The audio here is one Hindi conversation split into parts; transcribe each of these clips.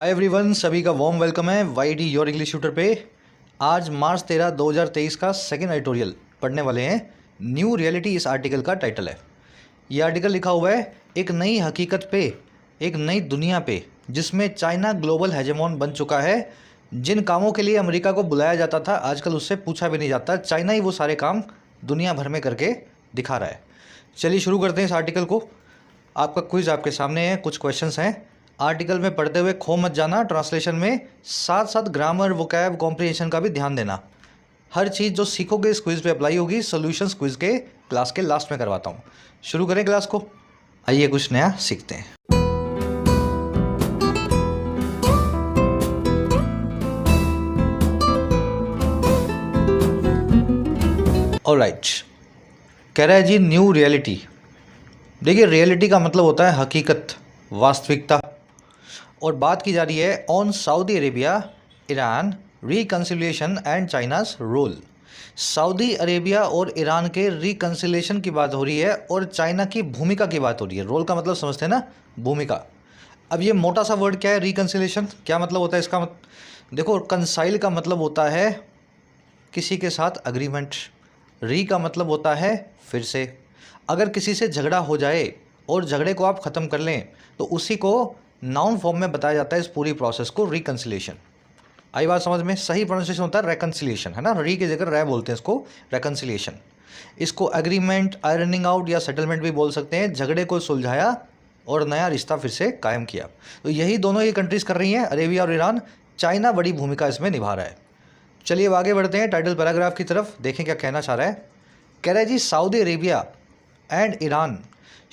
हाय एवरीवन, सभी का वार्म वेलकम है Y D your English tutor पे। आज मार्च 13 2023 का सेकंड एडिटोरियल पढ़ने वाले हैं। न्यू रियलिटी इस आर्टिकल का टाइटल है। ये आर्टिकल लिखा हुआ है एक नई हकीकत पे, एक नई दुनिया पे जिसमें चाइना ग्लोबल हेजेमोन बन चुका है। जिन कामों के लिए अमेरिका को बुलाया जाता था आजकल उससे पूछा भी नहीं जाता, चाइना ही वो सारे काम दुनिया भर में करके दिखा रहा है। चलिए शुरू करते हैं इस आर्टिकल को। आपका क्विज आपके सामने है, कुछ क्वेश्चंस हैं। आर्टिकल में पढ़ते हुए खो मत जाना, ट्रांसलेशन में साथ साथ ग्रामर, वोकैब, कॉम्प्रिहेंशन का भी ध्यान देना। हर चीज़ जो सीखोगे इस क्विज पे अप्लाई होगी। सॉल्यूशंस क्विज के क्लास के लास्ट में करवाता हूँ। शुरू करें क्लास को, आइए कुछ नया सीखते हैं। ऑलराइट, कह रहा है जी न्यू रियलिटी। देखिए, रियलिटी का मतलब होता है हकीकत, वास्तविकता। और बात की जा रही है on Saudi Arabia, Iran reconciliation and China's role. Saudi Arabia और ईरान के रिकन्सिलिएशन की बात हो रही है और चाइना की भूमिका की बात हो रही है। रोल का मतलब समझते हैं ना, भूमिका। अब ये मोटा सा वर्ड क्या है, रिकन्सिलिएशन, क्या मतलब होता है इसका? देखो, कंसाइल का मतलब होता है किसी के साथ अग्रीमेंट। री का मतलब होता है फिर से। अगर किसी से झगड़ा हो जाए और झगड़े को आप ख़त्म कर लें तो उसी को नाउन फॉर्म में बताया जाता है, इस पूरी प्रोसेस को रिकन्सिलिएशन। आई बात समझ में? सही प्रोनाउंसिएशन होता है रेकन्सिलिएशन, है ना। री की जगह रै बोलते हैं इसको, रेकन्सिलिएशन। इसको एग्रीमेंट, आयरनिंग आउट या सेटलमेंट भी बोल सकते हैं। झगड़े को सुलझाया और नया रिश्ता फिर से कायम किया। तो यही दोनों ये कंट्रीज़ कर रही हैं, अरेबिया और ईरान। चाइना बड़ी भूमिका इसमें निभा रहा है। चलिए अब आगे बढ़ते हैं टाइटल पैराग्राफ की तरफ, देखें क्या कहना चाह रहा है। कह रहा है जी Saudi Arabia and Iran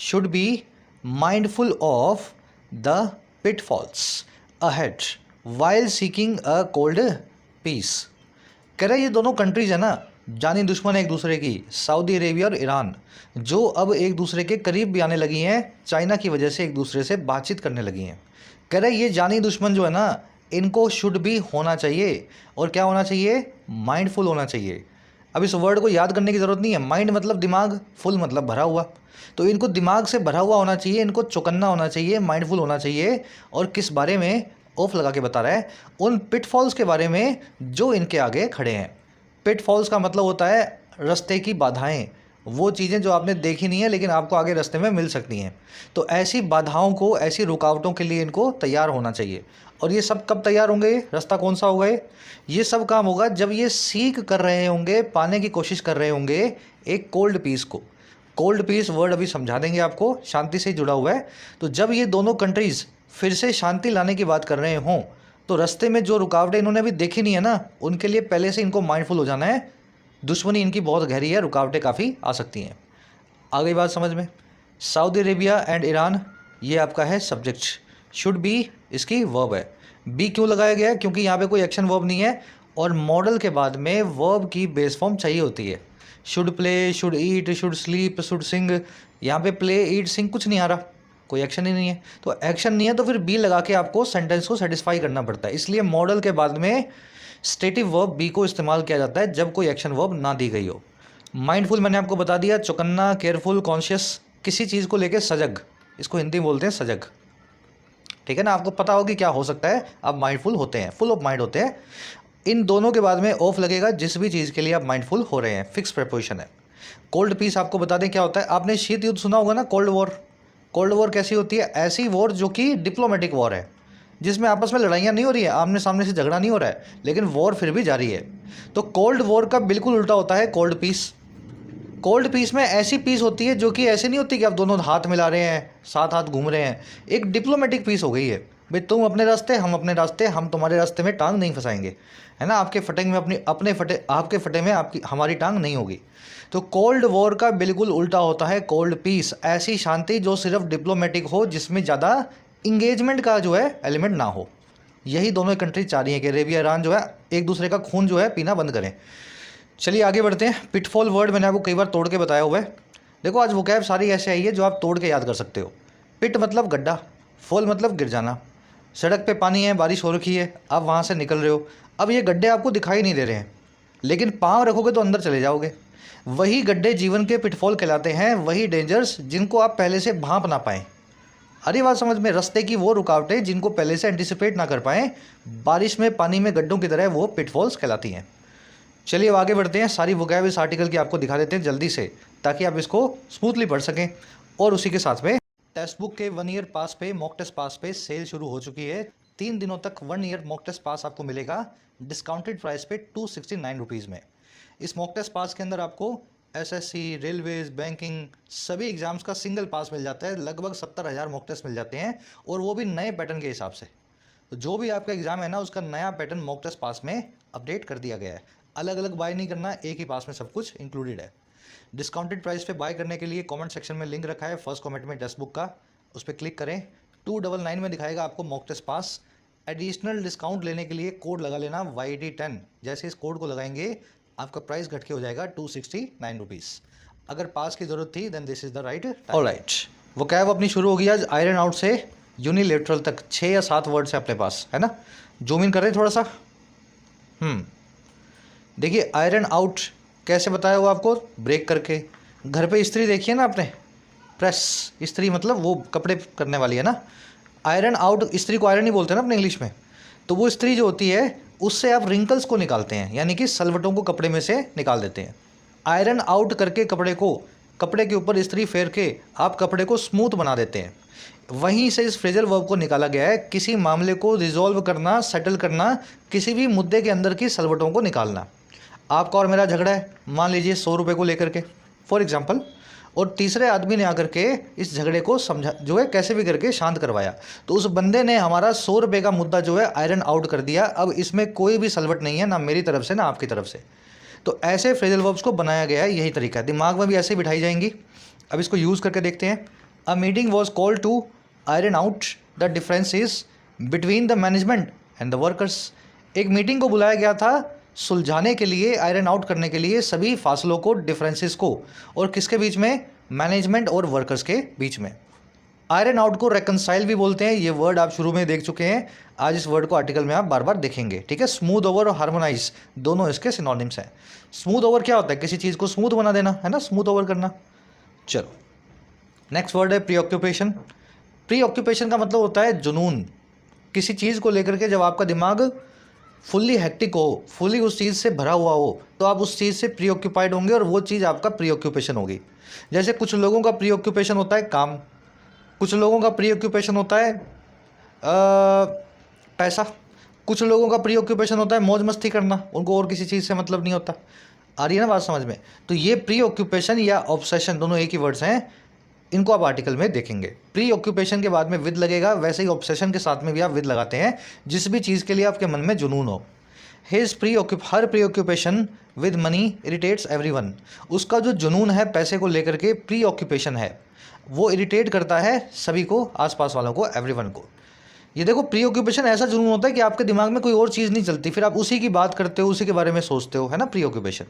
should be mindful of the pitfalls ahead while seeking a cold peace। कह रहे ये दोनों कंट्रीज है ना, जानी दुश्मन है एक दूसरे की, सऊदी अरेबिया और ईरान, जो अब एक दूसरे के करीब भी आने लगी हैं। चाइना की वजह से एक दूसरे से बातचीत करने लगी हैं। कह रहे ये जानी दुश्मन जो है ना, इनको शुड भी होना चाहिए। और क्या होना चाहिए? माइंडफुल होना चाहिए। अब इस वर्ड को याद करने की ज़रूरत नहीं है। माइंड मतलब दिमाग, फुल मतलब भरा हुआ। तो इनको दिमाग से भरा हुआ होना चाहिए, इनको चौकन्ना होना चाहिए, माइंडफुल होना चाहिए। और किस बारे में? ऑफ लगा के बता रहा है, उन पिटफॉल्स के बारे में जो इनके आगे खड़े हैं। पिटफॉल्स का मतलब होता है रास्ते की बाधाएं, वो चीज़ें जो आपने देखी नहीं है लेकिन आपको आगे रास्ते में मिल सकती हैं। तो ऐसी बाधाओं को, ऐसी रुकावटों के लिए इनको तैयार होना चाहिए। और ये सब कब तैयार होंगे? रास्ता कौन सा होगा? ये सब काम होगा जब ये सीख कर रहे होंगे, पाने की कोशिश कर रहे होंगे एक कोल्ड पीस को। कोल्ड पीस वर्ड अभी समझा देंगे आपको, शांति से जुड़ा हुआ है। तो जब ये दोनों कंट्रीज़ फिर से शांति लाने की बात कर रहे हों तो रास्ते में जो रुकावटें इन्होंने अभी देखी नहीं है ना, उनके लिए पहले से इनको माइंडफुल हो जाना है। दुश्मनी इनकी बहुत गहरी है, रुकावटें काफ़ी आ सकती हैं। आ गई बात समझ में? सऊदी अरेबिया एंड ईरान, ये आपका है सब्जेक्ट। शुड बी इसकी वर्ब है। बी क्यों लगाया गया है? क्योंकि यहाँ पे कोई एक्शन वर्ब नहीं है और मॉडल के बाद में वर्ब की बेस फॉर्म चाहिए होती है। Should play, should eat, should sleep, should सिंग। यहाँ पे प्ले, ईट, सिंग कुछ नहीं आ रहा, कोई एक्शन ही नहीं है। तो एक्शन नहीं है तो फिर बी लगा के आपको सेंटेंस को सेटिस्फाई करना पड़ता है। इसलिए मॉडल के बाद में स्टेटिव वर्ब बी को इस्तेमाल किया जाता है जब कोई एक्शन वर्ब ना दी गई हो। माइंडफुल मैंने आपको बता दिया, चौकन्ना, केयरफुल, कॉन्शियस, किसी चीज़ को लेकर सजग, इसको हिंदी में बोलते हैं सजग। ठीक है ना, आपको पता हो कि क्या हो सकता है, आप माइंडफुल होते हैं, फुल ऑफ माइंड होते हैं। इन दोनों के बाद में ऑफ लगेगा जिस भी चीज़ के लिए आप माइंडफुल हो रहे हैं, फिक्स प्रेपोजिशन है। कोल्ड पीस आपको बता दें क्या होता है। आपने शीत युद्ध सुना होगा ना, कोल्ड वॉर। कोल्ड वॉर कैसी होती है? ऐसी वॉर जो कि डिप्लोमेटिक वॉर है, जिसमें आपस में लड़ाइयाँ नहीं हो रही है, आमने सामने से झगड़ा नहीं हो रहा है, लेकिन वॉर फिर भी जारी है। तो कोल्ड वॉर का बिल्कुल उल्टा होता है कोल्ड पीस। कोल्ड पीस में ऐसी पीस होती है जो कि ऐसी नहीं होती कि आप दोनों हाथ मिला रहे हैं, साथ हाथ घूम रहे हैं। एक डिप्लोमेटिक पीस हो गई है भाई, तुम अपने रास्ते, हम अपने रास्ते, हम तुम्हारे रास्ते में टांग नहीं फंसाएंगे, है ना। आपके फटे में अपने फटे, आपके फटे में आपकी हमारी टांग नहीं होगी। तो कोल्ड वॉर का बिल्कुल उल्टा होता है कोल्ड पीस। ऐसी शांति जो सिर्फ डिप्लोमेटिक हो, जिसमें ज़्यादा इंगेजमेंट का जो है एलिमेंट ना हो। यही दोनों कंट्री चाह रही हैं कि अरेबिया ईरान जो है एक दूसरे का खून जो है पीना बंद करें। चलिए आगे बढ़ते हैं। पिटफॉल वर्ड मैंने आपको कई बार तोड़ के बताया हुआ है। देखो, आज वोकैब सारी ऐसे आई है जो आप तोड़ के याद कर सकते हो। पिट मतलब गड्ढा, फॉल मतलब गिर जाना। सड़क पे पानी है, बारिश हो रखी है, आप वहाँ से निकल रहे हो। अब ये गड्ढे आपको दिखाई नहीं दे रहे हैं, लेकिन पाँव रखोगे तो अंदर चले जाओगे। वही गड्ढे जीवन के पिटफॉल कहलाते हैं, वही डेंजर्स जिनको आप पहले से भांप ना पाएँ। आ रही बात समझ में? रास्ते की वो रुकावटें जिनको पहले से एंटिसिपेट ना कर पाएँ, बारिश में पानी में गड्ढों की तरह वो पिटफॉल्स कहलाती हैं। चलिए अब आगे बढ़ते हैं, सारी वोकैब इस आर्टिकल की आपको दिखा देते हैं जल्दी से, ताकि आप इसको स्मूथली पढ़ सकें। और उसी के साथ में टेक्स्ट बुक के 1 ईयर पास पे, मॉक टेस्ट पास पे सेल शुरू हो चुकी है। 3 दिनों तक 1 ईयर मॉक टेस्ट पास आपको मिलेगा डिस्काउंटेड प्राइस पे 269 रुपीज़ में। इस मॉक टेस्ट पास के अंदर आपको एसएससी, रेलवेज, बैंकिंग सभी एग्जाम्स का सिंगल पास मिल जाता है। लगभग 70,000 मॉक टेस्ट मिल जाते हैं, और वो भी नए पैटर्न के हिसाब से। तो जो भी आपका एग्जाम है ना, उसका नया पैटर्न मॉक टेस्ट पास में अपडेट कर दिया गया है। अलग अलग बाय नहीं करना, एक ही पास में सब कुछ इंक्लूडेड है। डिस्काउंटेड प्राइस पे बाय करने के लिए कमेंट सेक्शन में लिंक रखा है, फर्स्ट कमेंट में टेक्स्ट बुक का, उस पर क्लिक करें। 299 में दिखाएगा आपको mock test pass. Additional discount लेने के लिए कोड लगा लेना YD10। जैसे इस कोड को लगाएंगे आपका प्राइस घट के हो जाएगा 269 रुपीज़। अगर पास की ज़रूरत थी then this is the right time. Alright, वो कैब अपनी शुरू होगी आज आयरन आउट से यूनिलेटरल तक। 6 या 7 वर्ड्स है अपने पास, है ना? जूम इन कर रहे हैं थोड़ा सा। देखिए आयरन आउट कैसे बताया हुआ आपको, ब्रेक करके। घर पे इस्त्री देखिए ना आपने, प्रेस इस्त्री मतलब वो कपड़े करने वाली है ना। आयरन आउट, इस्त्री को आयरन ही बोलते हैं ना अपने इंग्लिश में। तो वो इस्त्री जो होती है उससे आप रिंकल्स को निकालते हैं, यानी कि सलवटों को कपड़े में से निकाल देते हैं। आयरन आउट करके कपड़े को, कपड़े के ऊपर इस्त्री फेर के आप कपड़े को स्मूथ बना देते हैं। वहीं से इस फ्रेजल वर्ब को निकाला गया है, किसी मामले को रिजॉल्व करना, सेटल करना, किसी भी मुद्दे के अंदर की सलवटों को निकालना। आपका और मेरा झगड़ा है, मान लीजिए 100 रुपये को लेकर के फॉर एग्जाम्पल, और तीसरे आदमी ने आकर के इस झगड़े को समझा, जो है कैसे भी करके शांत करवाया। तो उस बंदे ने हमारा 100 रुपये का मुद्दा जो है आयरन आउट कर दिया। अब इसमें कोई भी सलवट नहीं है, ना मेरी तरफ से ना आपकी तरफ से। तो ऐसे फ्रेजल वर्ब्स को बनाया गया है, यही तरीका है। दिमाग में भी ऐसे बिठाई जाएंगी। अब इसको यूज़ करके देखते हैं। A meeting was called to iron out the differences between the management and the workers. एक मीटिंग को बुलाया गया था सुलझाने के लिए, आयरन आउट करने के लिए सभी फासलों को, डिफरेंसेस को, और किसके बीच में? मैनेजमेंट और वर्कर्स के बीच में। आयरन आउट को रेकंसाइल भी बोलते हैं। ये वर्ड आप शुरू में देख चुके हैं, आज इस वर्ड को आर्टिकल में आप बार बार देखेंगे, ठीक है? स्मूथ ओवर और हार्मोनाइज दोनों इसके सिनोनिम्स हैं। स्मूथ ओवर क्या होता है? किसी चीज़ को स्मूथ बना देना, है ना, स्मूथ ओवर करना। चलो नेक्स्ट वर्ड है प्रीऑक्यूपेशन। प्रीऑक्यूपेशन का मतलब होता है जुनून। किसी चीज़ को लेकर के जब आपका दिमाग फुल्ली हेक्टिक हो, फुल्ली उस चीज़ से भरा हुआ हो, तो आप उस चीज़ से प्रीऑक्यूपाइड होंगे और वो चीज़ आपका प्रीऑक्यूपेशन होगी। जैसे कुछ लोगों का प्रीऑक्यूपेशन होता है काम, कुछ लोगों का प्रीऑक्यूपेशन होता है पैसा, कुछ लोगों का प्रीऑक्यूपेशन होता है मौज मस्ती करना, उनको और किसी चीज़ से मतलब नहीं होता। आ रही है ना बात समझ में? तो ये प्रीऑक्यूपेशन या ऑब्सेशन दोनों एक ही वर्ड्स हैं, इनको आप आर्टिकल में देखेंगे। प्री ऑक्यूपेशन के बाद में विद लगेगा, वैसे ही ऑब्सेशन के साथ में भी आप विद लगाते हैं, जिस भी चीज़ के लिए आपके मन में जुनून हो। Her preoccupation with money irritates everyone. उसका जो जुनून है पैसे को लेकर के, प्री ऑक्यूपेशन है, वो इरिटेट करता है सभी को, आसपास वालों को, एवरीवन को। ये देखो, प्री ऑक्यूपेशन ऐसा जुनून होता है कि आपके दिमाग में कोई और चीज़ नहीं चलती, फिर आप उसी की बात करते हो, उसी के बारे में सोचते हो, है ना? Pre occupation.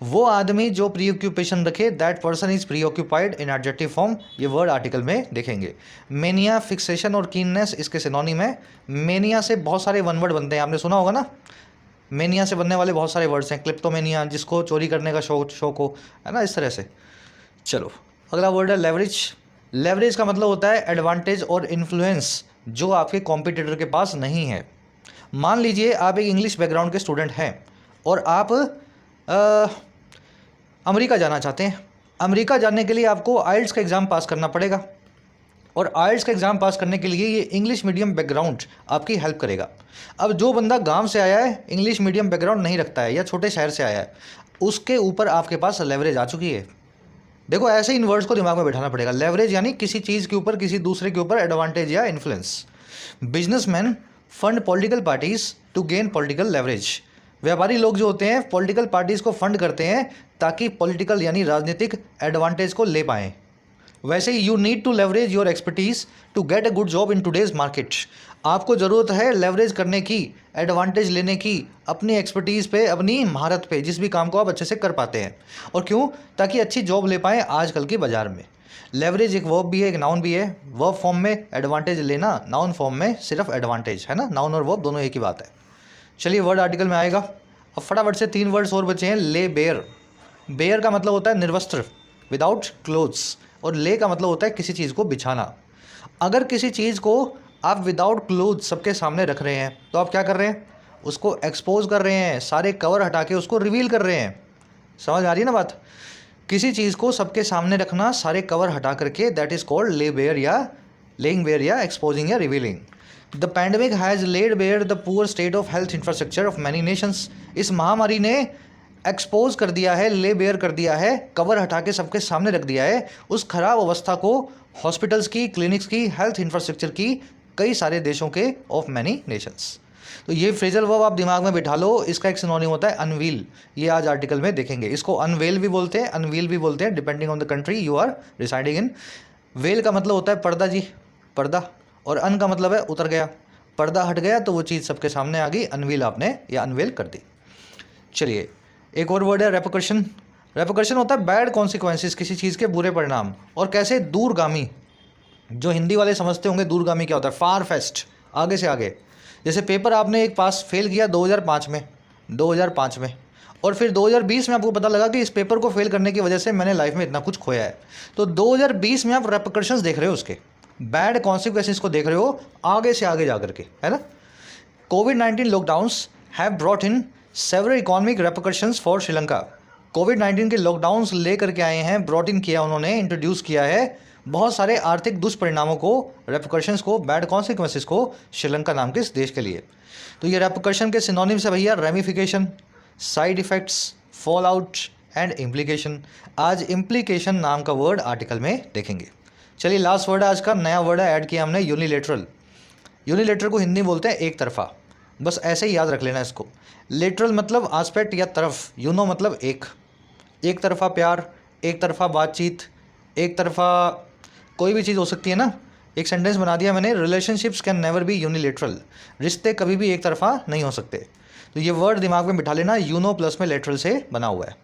वो आदमी जो प्री ऑक्यूपेशन रखे, that person is pre occupied in adjective form. ये वर्ड आर्टिकल में देखेंगे। मेनिया, फिक्सेशन और कीननेस इसके सिनोनिम है। मेनिया से बहुत सारे वन वर्ड बनते हैं, आपने सुना होगा ना। मेनिया से बनने वाले बहुत सारे वर्ड्स हैं। क्लिप्टोमेनिया, जिसको चोरी करने का शौक हो, है ना, इस तरह से। चलो अगला वर्ड है लेवरेज। लेवरेज का मतलब होता है एडवांटेज और इन्फ्लुएंस जो आपके कॉम्पिटिटर के पास नहीं है। मान लीजिए आप एक इंग्लिश बैकग्राउंड के स्टूडेंट हैं और आप अमेरिका जाना चाहते हैं। अमेरिका जाने के लिए आपको आइल्स का एग्ज़ाम पास करना पड़ेगा, और आइल्स का एग्ज़ाम पास करने के लिए ये इंग्लिश मीडियम बैकग्राउंड आपकी हेल्प करेगा। अब जो बंदा गांव से आया है, इंग्लिश मीडियम बैकग्राउंड नहीं रखता है, या छोटे शहर से आया है, उसके ऊपर आपके पास लेवरेज आ चुकी है। देखो ऐसे इन वर्ड्स को दिमाग में बैठाना पड़ेगा। लेवरेज यानी किसी चीज़ के ऊपर, किसी दूसरे के ऊपर एडवांटेज या influence. Businessman fund political parties to gain political leverage. व्यापारी लोग जो होते हैं पॉलिटिकल पार्टीज़ को फंड करते हैं ताकि पॉलिटिकल यानी राजनीतिक एडवांटेज को ले पाएँ। वैसे ही you need to leverage your expertise to get a good job in today's market. आपको ज़रूरत है लेवरेज करने की, एडवांटेज लेने की, अपनी एक्सपर्टीज़ पे, अपनी महारत पे, जिस भी काम को आप अच्छे से कर पाते हैं। और क्यों? ताकि अच्छी जॉब ले पाएँ आजकल के बाज़ार में। लेवरेज एक वर्ब भी है, एक नाउन भी है। वर्ब फॉर्म में एडवांटेज लेना, नाउन फॉर्म में सिर्फ एडवांटेज, है ना। नाउन और वर्ब दोनों एक ही बात है। चलिए वर्ड आर्टिकल में आएगा। अब फटाफट से 3 वर्ड्स और बचे हैं। ले बेयर। बेयर का मतलब होता है निर्वस्त्र, विदाउट क्लोथ्स, और ले का मतलब होता है किसी चीज़ को बिछाना। अगर किसी चीज़ को आप विदाउट क्लोथ सबके सामने रख रहे हैं तो आप क्या कर रहे हैं, उसको एक्सपोज कर रहे हैं, सारे कवर हटा के उसको रिवील कर रहे हैं। समझ आ रही है ना बात? किसी चीज़ को सबके सामने रखना, सारे कवर हटा करके, that is called lay bare या लेइंग बेयर या एक्सपोजिंग या revealing. The pandemic has laid bare the poor state of health infrastructure of many nations. इस महामारी ने एक्सपोज कर दिया है, ले बेयर कर दिया है, कवर हटा के सबके सामने रख दिया है उस खराब अवस्था को हॉस्पिटल्स की, क्लिनिक्स की, हेल्थ इंफ्रास्ट्रक्चर की, कई सारे देशों के, ऑफ मैनी नेशंस। तो ये फ्रेजल वर्ब आप दिमाग में बिठा लो, इसका एक सिनोनिम होता है अनवील। ये आज आर्टिकल में देखेंगे। इसको अनवेल भी बोलते हैं, अनवील भी बोलते हैं, depending on the country you are residing in. Well का मतलब होता है पर्दा जी, पर्दा, और अन का मतलब है उतर गया, पर्दा हट गया तो वो चीज़ सबके सामने आ गई, अनवील आपने या अनवेल कर दी। चलिए एक और वर्ड है रेपरकशन। रेपरकशन होता है बैड कॉन्सिक्वेंसेस, किसी चीज़ के बुरे परिणाम, और कैसे दूरगामी। जो हिंदी वाले समझते होंगे दूरगामी क्या होता है, फार फेस्ट, आगे से आगे। जैसे पेपर आपने एक पास फेल किया 2005 में, और फिर 2020 में आपको पता लगा कि इस पेपर को फेल करने की वजह से मैंने लाइफ में इतना कुछ खोया है। तो 2020 में आप रेपरकशंस देख रहे हो, उसके बैड कॉन्सिक्वेंसेस को देख रहे हो आगे से आगे जा करके, है ना। कोविड-19 lockdowns have brought in several economic repercussions for Sri Lanka. कोविड-19 के लॉकडाउन्स लेकर के आए हैं, ब्रॉट इन किया उन्होंने, इंट्रोड्यूस किया है बहुत सारे आर्थिक दुष्परिणामों को, रेपरकशंस को, बैड कॉन्सिक्वेंसेस को श्रीलंका नाम के इस देश के लिए। तो ये रेपरकशन के सिनोनिम्स है भैया, ramification, side effects, fall out and implication. आज इम्प्लीकेशन नाम का वर्ड आर्टिकल में देखेंगे। चलिए लास्ट वर्ड है आज का, नया वर्ड है ऐड किया हमने, यूनिलेटरल। यूनिलेटरल को हिंदी बोलते हैं एक तरफा, बस ऐसे ही याद रख लेना इसको। लेटरल मतलब आस्पेक्ट या तरफ, यूनो मतलब एक तरफा प्यार, एक तरफा बातचीत, एक तरफा कोई भी चीज़ हो सकती है ना। एक सेंटेंस बना दिया मैंने, relationships can never be unilateral. रिश्ते कभी भी एक तरफा नहीं हो सकते। तो ये वर्ड दिमाग में बिठा लेना, यूनो प्लस में लेटरल से बना हुआ है।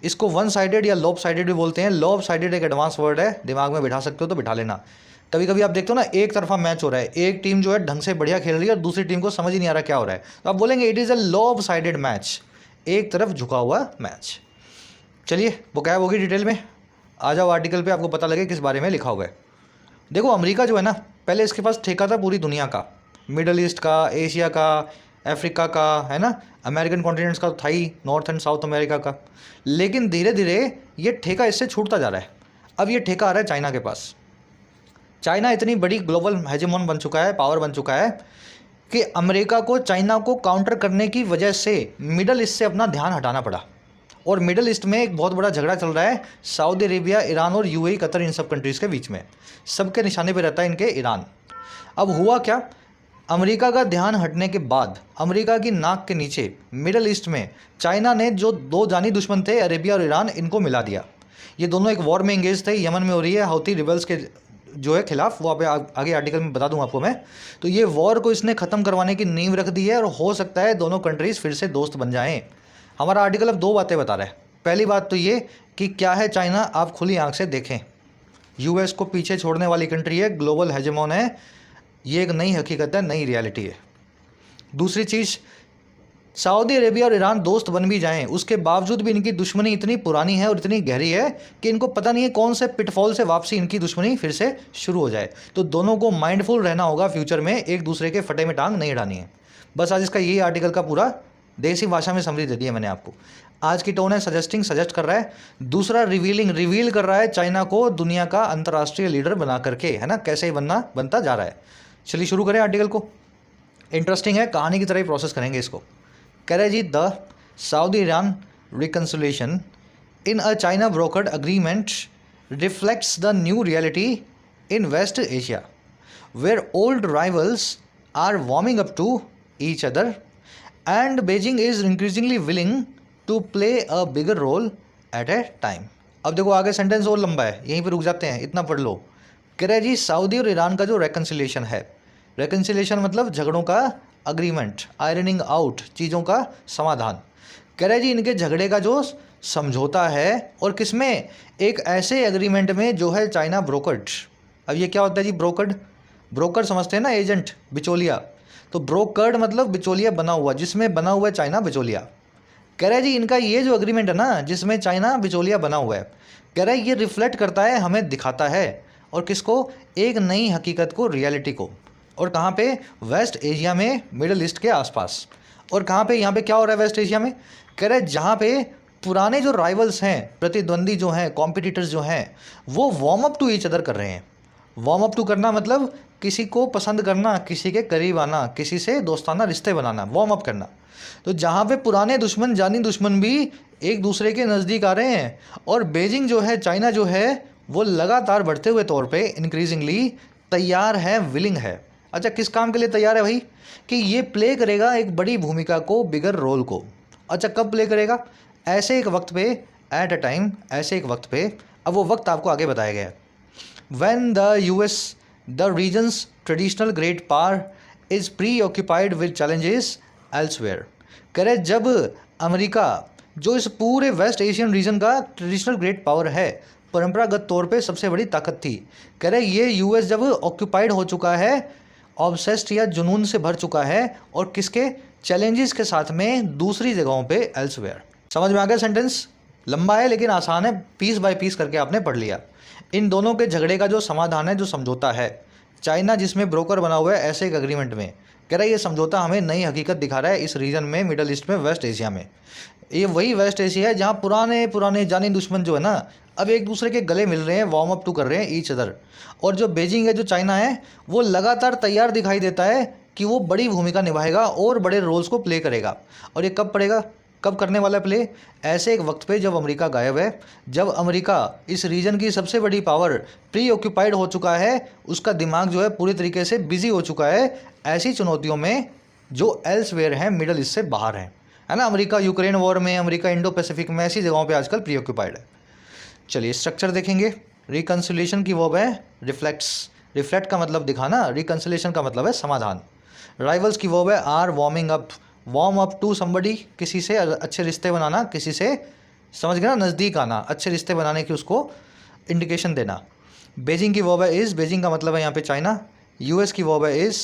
इसको वन साइडेड या लॉब साइडेड भी बोलते हैं। लॉब साइडेड एक एडवांस वर्ड है, दिमाग में बिठा सकते हो तो बिठा लेना। कभी कभी आप देखते हो ना, एक तरफा मैच हो रहा है, एक टीम जो है ढंग से बढ़िया खेल रही है और दूसरी टीम को समझ ही नहीं आ रहा क्या हो रहा है, तो आप बोलेंगे it is a lobe sided match, एक तरफ झुका हुआ मैच। चलिए वोकैब होगी डिटेल में, आ जाओ आर्टिकल पे, आपको पता लगे किस बारे में लिखा हुआ है। देखो अमेरिका जो है ना, पहले इसके पास ठेका था पूरी दुनिया का, मिडल ईस्ट का, एशिया का, अफ्रीका का, है ना, अमेरिकन कॉन्टिनेंट्स का तो था ही, नॉर्थ एंड साउथ अमेरिका का। लेकिन धीरे धीरे ये ठेका इससे छूटता जा रहा है। अब ये ठेका आ रहा है चाइना के पास। चाइना इतनी बड़ी ग्लोबल हेजेमोन बन चुका है, पावर बन चुका है कि अमेरिका को चाइना को काउंटर करने की वजह से मिडल ईस्ट से अपना ध्यान हटाना पड़ा। और मिडल ईस्ट में एक बहुत बड़ा झगड़ा चल रहा है, सऊदी अरेबिया, ईरान और यूएई, कतर, इन सब कंट्रीज़ के बीच में। सबके निशाने पे रहता है इनके ईरान। अब हुआ क्या, अमेरिका का ध्यान हटने के बाद अमेरिका की नाक के नीचे मिडल ईस्ट में चाइना ने जो दो जानी दुश्मन थे, अरेबिया और ईरान, इनको मिला दिया। ये दोनों एक वॉर में एंगेज थे, यमन में हो रही है, हौती रिबल्स के जो है खिलाफ, वो आगे आर्टिकल में बता दूं आपको मैं। तो ये वॉर को इसने ख़त्म करवाने की नींव रख दी है और हो सकता है दोनों कंट्रीज़ फिर से दोस्त बन जाएं। हमारा आर्टिकल अब दो बातें बता रहा है। पहली बात तो ये कि क्या है चाइना, आप खुली आंख से देखें, यूएस को पीछे छोड़ने वाली कंट्री है, ग्लोबल हेजेमोन है, ये एक नई हकीकत है, नई रियलिटी है। दूसरी चीज़, सऊदी अरेबिया और ईरान दोस्त बन भी जाएं, उसके बावजूद भी इनकी दुश्मनी इतनी पुरानी है और इतनी गहरी है कि इनको पता नहीं है कौन से पिटफॉल से वापसी इनकी दुश्मनी फिर से शुरू हो जाए। तो दोनों को माइंडफुल रहना होगा, फ्यूचर में एक दूसरे के फटे में टांग नहीं अड़ानी है। बस आज इसका यही आर्टिकल का पूरा देसी भाषा में समरी दे दी है मैंने आपको। आज की टोन है सजेस्टिंग, सजेस्ट कर रहा है। दूसरा रिवीलिंग, रिवील कर रहा है चाइना को दुनिया का अंतर्राष्ट्रीय लीडर बना करके, है ना, कैसे ही बनता जा रहा है। चलिए शुरू करें आर्टिकल को। इंटरेस्टिंग है, कहानी की तरह ही प्रोसेस करेंगे इसको। कह रहे जी, the Saudi Iran reconciliation in a China brokered agreement reflects the new reality in West Asia where old rivals are warming up to each other and Beijing is increasingly willing to play a bigger role at a time. अब देखो आगे सेंटेंस और लंबा है, यहीं पे रुक जाते हैं, इतना पढ़ लो। कह रहे जी, सऊदी और ईरान का जो रेकन्सिलिएशन है, रेकन्सिलिएशन मतलब झगड़ों का अग्रीमेंट, आयरनिंग आउट, चीज़ों का समाधान। कह रहे जी, इनके झगड़े का जो समझौता है, और किसमें, एक ऐसे एग्रीमेंट में जो है चाइना ब्रोकर्ड। अब ये क्या होता है जी, ब्रोकर्ड, ब्रोकर समझते हैं ना, एजेंट, बिचौलिया। तो ब्रोकर्ड मतलब बिचौलिया बना हुआ, जिसमें बना हुआ है चाइना बिचौलिया। कह रहा है जी, इनका ये जो एग्रीमेंट है ना, जिसमें चाइना बिचौलिया बना हुआ है, कह रहा है ये रिफ्लेक्ट करता है, हमें दिखाता है और किसको, एक नई हकीकत को, रियलिटी को। और कहाँ पे, वेस्ट एशिया में, मिडल ईस्ट के आसपास। और कहाँ पे, यहाँ पे क्या हो रहा है वेस्ट एशिया में, कह रहे जहाँ पे पुराने जो राइवल्स हैं, प्रतिद्वंदी जो हैं, कॉम्पिटिटर्स जो हैं, वो warm up to each other कर रहे हैं। वार्म अप टू करना मतलब किसी को पसंद करना, किसी के करीब आना, किसी से दोस्ताना रिश्ते बनाना, वार्म अप करना। तो जहाँ पे पुराने दुश्मन, जानी दुश्मन भी एक दूसरे के नज़दीक आ रहे हैं, और बीजिंग जो है, चाइना जो है, वो लगातार बढ़ते हुए तौर पे इंक्रीजिंगली तैयार है, विलिंग है। अच्छा, किस काम के लिए तैयार है भाई, कि ये प्ले करेगा एक बड़ी भूमिका को, बिगर रोल को। अच्छा, कब प्ले करेगा, ऐसे एक वक्त पे, एट अ टाइम, ऐसे एक वक्त पे। अब वो वक्त आपको आगे बताया गया है। When the US, the region's traditional great power is preoccupied with challenges elsewhere. कह रहे जब अमेरिका, जो इस पूरे वेस्ट एशियन रीजन का ट्रेडिशनल ग्रेट पावर है, परंपरागत तौर पे सबसे बड़ी ताकत थी, कह रहे ये यूएस जब ऑक्यूपाइड हो चुका है, ऑब्सेस्ड या जुनून से भर चुका है, और किसके, चैलेंजेस के साथ में, दूसरी जगहों पे, एल्सवेयर। समझ में आ गया सेंटेंस, लंबा है लेकिन आसान है, पीस बाय पीस करके आपने पढ़ लिया। इन दोनों के झगड़े का जो समाधान है, जो समझौता है, चाइना जिसमें ब्रोकर बना हुआ है ऐसे एक एग्रीमेंट में, कह रहा है ये समझौता हमें नई हकीकत दिखा रहा है इस रीजन में, मिडल ईस्ट में, वेस्ट एशिया में। ये वही वेस्ट एशिया है जहाँ पुराने पुराने जानी दुश्मन जो है ना, अब एक दूसरे के गले मिल रहे हैं, वार्म अप टू कर रहे हैं ईच अदर। और जो बीजिंग है, जो चाइना है, वो लगातार तैयार दिखाई देता है कि वो बड़ी भूमिका निभाएगा और बड़े रोल्स को प्ले करेगा। और ये कब पड़ेगा, कब करने वाला प्ले, ऐसे एक वक्त पे जब अमेरिका गायब है, जब अमेरिका इस रीजन की सबसे बड़ी पावर, प्री ऑक्यूपाइड हो चुका है, उसका दिमाग जो है पूरी तरीके से बिजी हो चुका है ऐसी चुनौतियों में जो एल्सवेयर हैं, मिडल ईस्ट से बाहर हैं, है ना। अमेरिका यूक्रेन वॉर में, अमेरिका इंडो पैसिफिक में, ऐसी जगहों पे आजकल प्री ऑक्यूपाइड है। चलिए स्ट्रक्चर देखेंगे। रिकन्सिलिएशन की वर्ब है रिफ्लेक्ट्स, रिफ्लेक्ट का मतलब दिखाना, रिकन्सिलिएशन का मतलब है समाधान। राइवल्स की वर्ब है are warming up, warm up to somebody, किसी से अच्छे रिश्ते बनाना, किसी से, समझ गए ना, नज़दीक आना, अच्छे रिश्ते बनाने की उसको इंडिकेशन देना। बीजिंग की वर्ब है इज़, बीजिंग का मतलब है यहाँ पे चाइना। यूएस की वर्ब है इज़,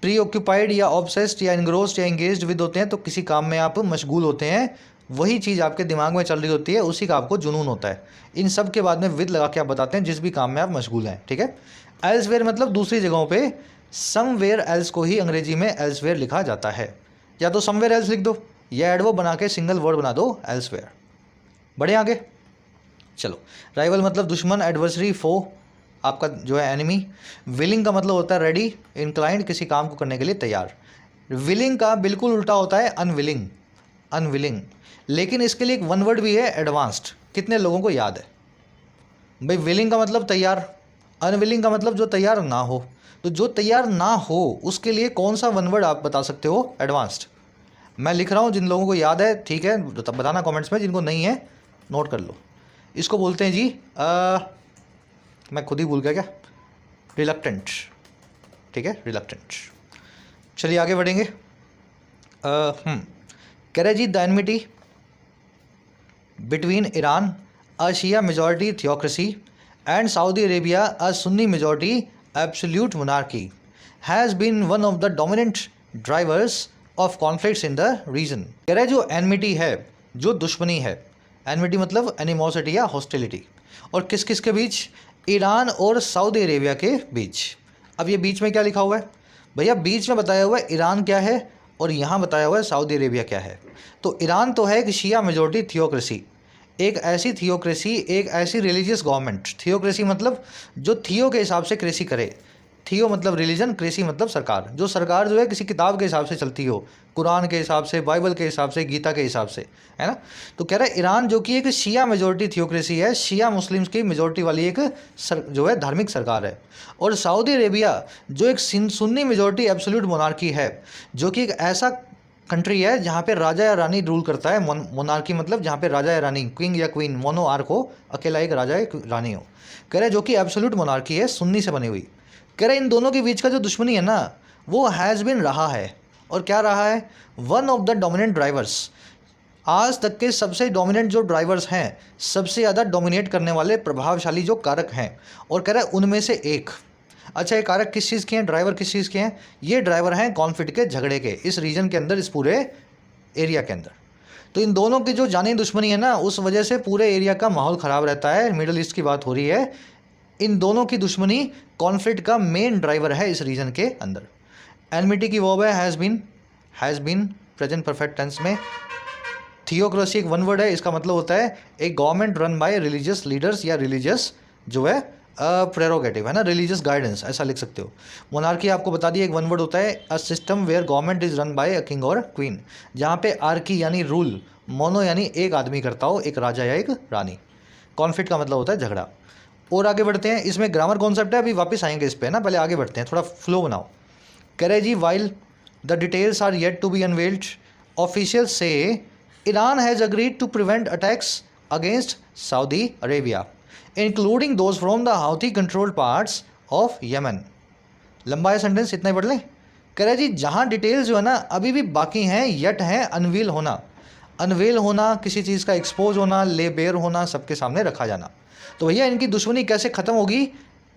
प्री ऑक्यूपाइड या ऑब्सेस्ड या इनग्रोस्ड या इंगेज्ड विद होते हैं, तो किसी काम में आप मशगूल होते हैं, वही चीज़ आपके दिमाग में चल रही होती है, उसी का आपको जुनून होता है। इन सब के बाद में विद लगा के आप बताते हैं जिस भी काम में आप मशगूल हैं, ठीक है। एल्सवेयर मतलब दूसरी जगहों पे, समवेयर एल्स को ही अंग्रेजी में एल्सवेयर लिखा जाता है। या तो समवेयर एल्स लिख दो, या एडवर्ब बना के सिंगल वर्ड बना दो एल्सवेयर। बढ़े आगे, चलो। राइवल मतलब दुश्मन, एडवर्सरी, फो, आपका जो है एनिमी। विलिंग का मतलब होता है रेडी, इंक्लाइंड, किसी काम को करने के लिए तैयार। विलिंग का बिल्कुल उल्टा होता है अनविलिंग, अनविलिंग। लेकिन इसके लिए एक वन वर्ड भी है, एडवांस्ड। कितने लोगों को याद है भाई, विलिंग का मतलब तैयार, अनविलिंग का मतलब जो तैयार ना हो। तो जो तैयार ना हो उसके लिए कौन सा वन वर्ड आप बता सकते हो, एडवांस्ड। मैं लिख रहा हूँ, जिन लोगों को याद है ठीक है बताना कमेंट्स में, जिनको नहीं है नोट कर लो। इसको बोलते हैं जी मैं खुद ही भूल गया क्या, रिलक्टेंट, ठीक है, रिलक्टेंट। चलिए आगे बढ़ेंगे। कह रहे जी the enmity between Iran, a Shia majority theocracy, and Saudi Arabia, a Sunni majority absolute monarchy, has been one of the dominant drivers of conflicts in the region. कह रहे जो एनमिटी है, जो दुश्मनी है, एनमिटी मतलब एनिमोसिटी या हॉस्टिलिटी, और किस किस के बीच, ईरान और सऊदी अरेबिया के बीच। अब ये बीच में क्या लिखा हुआ है भैया, बीच में बताया हुआ है ईरान क्या है, और यहाँ बताया हुआ है सऊदी अरेबिया क्या है। तो ईरान तो है एक शिया मेजॉरिटी थियोक्रेसी, एक ऐसी थियोक्रेसी, एक ऐसी रिलीजियस गवर्नमेंट। थियोक्रेसी मतलब जो थियो के हिसाब से क्रेसी करे, थियो मतलब रिलीजन, क्रेसी मतलब सरकार, जो सरकार जो है किसी किताब के हिसाब से चलती हो, कुरान के हिसाब से, बाइबल के हिसाब से, गीता के हिसाब से, है ना। तो कह रहा है ईरान जो कि एक शिया मेजॉरिटी थियोक्रेसी है, शिया मुस्लिम्स की मेजॉरिटी वाली एक जो है धार्मिक सरकार है। और सऊदी अरेबिया जो एक सुन्नी मेजॉरिटी एब्सोल्यूट मोनार्की है, जो कि एक ऐसा कंट्री है जहाँ पे राजा या रानी रूल करता है। मोनार्की मतलब जहाँ पे राजा या रानी, क्विंग या क्वीन, मोनो आर्क हो, अकेला एक राजा या रानी हो। कह रहे जो कि एब्सोल्यूट मोनार्की है, सुन्नी से बनी हुई। कह रहे इन दोनों के बीच का जो दुश्मनी है ना, वो हैज़ बिन रहा है, और क्या रहा है, one of the dominant drivers, आज तक के सबसे डोमिनेंट जो ड्राइवर्स हैं, सबसे ज़्यादा डोमिनेट करने वाले प्रभावशाली जो कारक हैं, और कह रहा है उनमें से एक। अच्छा, ये कारक किस चीज़ के हैं, ड्राइवर किस चीज़ के हैं, ये ड्राइवर हैं कॉन्फ्लिक्ट के, झगड़े के, इस रीजन के अंदर, इस पूरे एरिया के अंदर। तो इन दोनों की जो जानी दुश्मनी है ना, उस वजह से पूरे एरिया का माहौल ख़राब रहता है। मिडल ईस्ट की बात हो रही है, इन दोनों की दुश्मनी कॉन्फ्लिक्ट का मेन ड्राइवर है इस रीजन के अंदर। एनमिटी की वर्ब है has been present perfect tense में। थियोक्रेसी एक वन वर्ड है, इसका मतलब होता है एक government run by religious leaders या रिलीजियस जो है प्रेरोगेटिव है ना, रिलीजियस गाइडेंस ऐसा लिख सकते हो। मोनार्की आपको बता दिया एक वन वर्ड होता है a system where government is run by a king और क्वीन, जहाँ पे आर्की यानी रूल, मोनो यानी एक आदमी करता हो, एक राजा या एक रानी। कॉन्फ्लिक्ट का मतलब होता है झगड़ा। और आगे बढ़ते हैं, इसमें ग्रामर कॉन्सेप्ट है, अभी वापस आएंगे इस पे ना, पहले आगे बढ़ते हैं, थोड़ा फ्लो बनाओ। कह रहे जी while the details are yet to be unveiled officials say Iran has agreed to prevent attacks against Saudi Arabia, including those from the Houthi-controlled parts of Yemen. लंबा है सेंटेंस, इतना ही पढ़ लें। कह रहे जी जहाँ डिटेल्स जो है ना अभी भी बाकी हैं, यट हैं अनवील होना। अनवेल होना किसी चीज़ का एक्सपोज होना, ले बेयर होना, सबके सामने रखा जाना। तो भैया इनकी दुश्मनी कैसे ख़त्म होगी,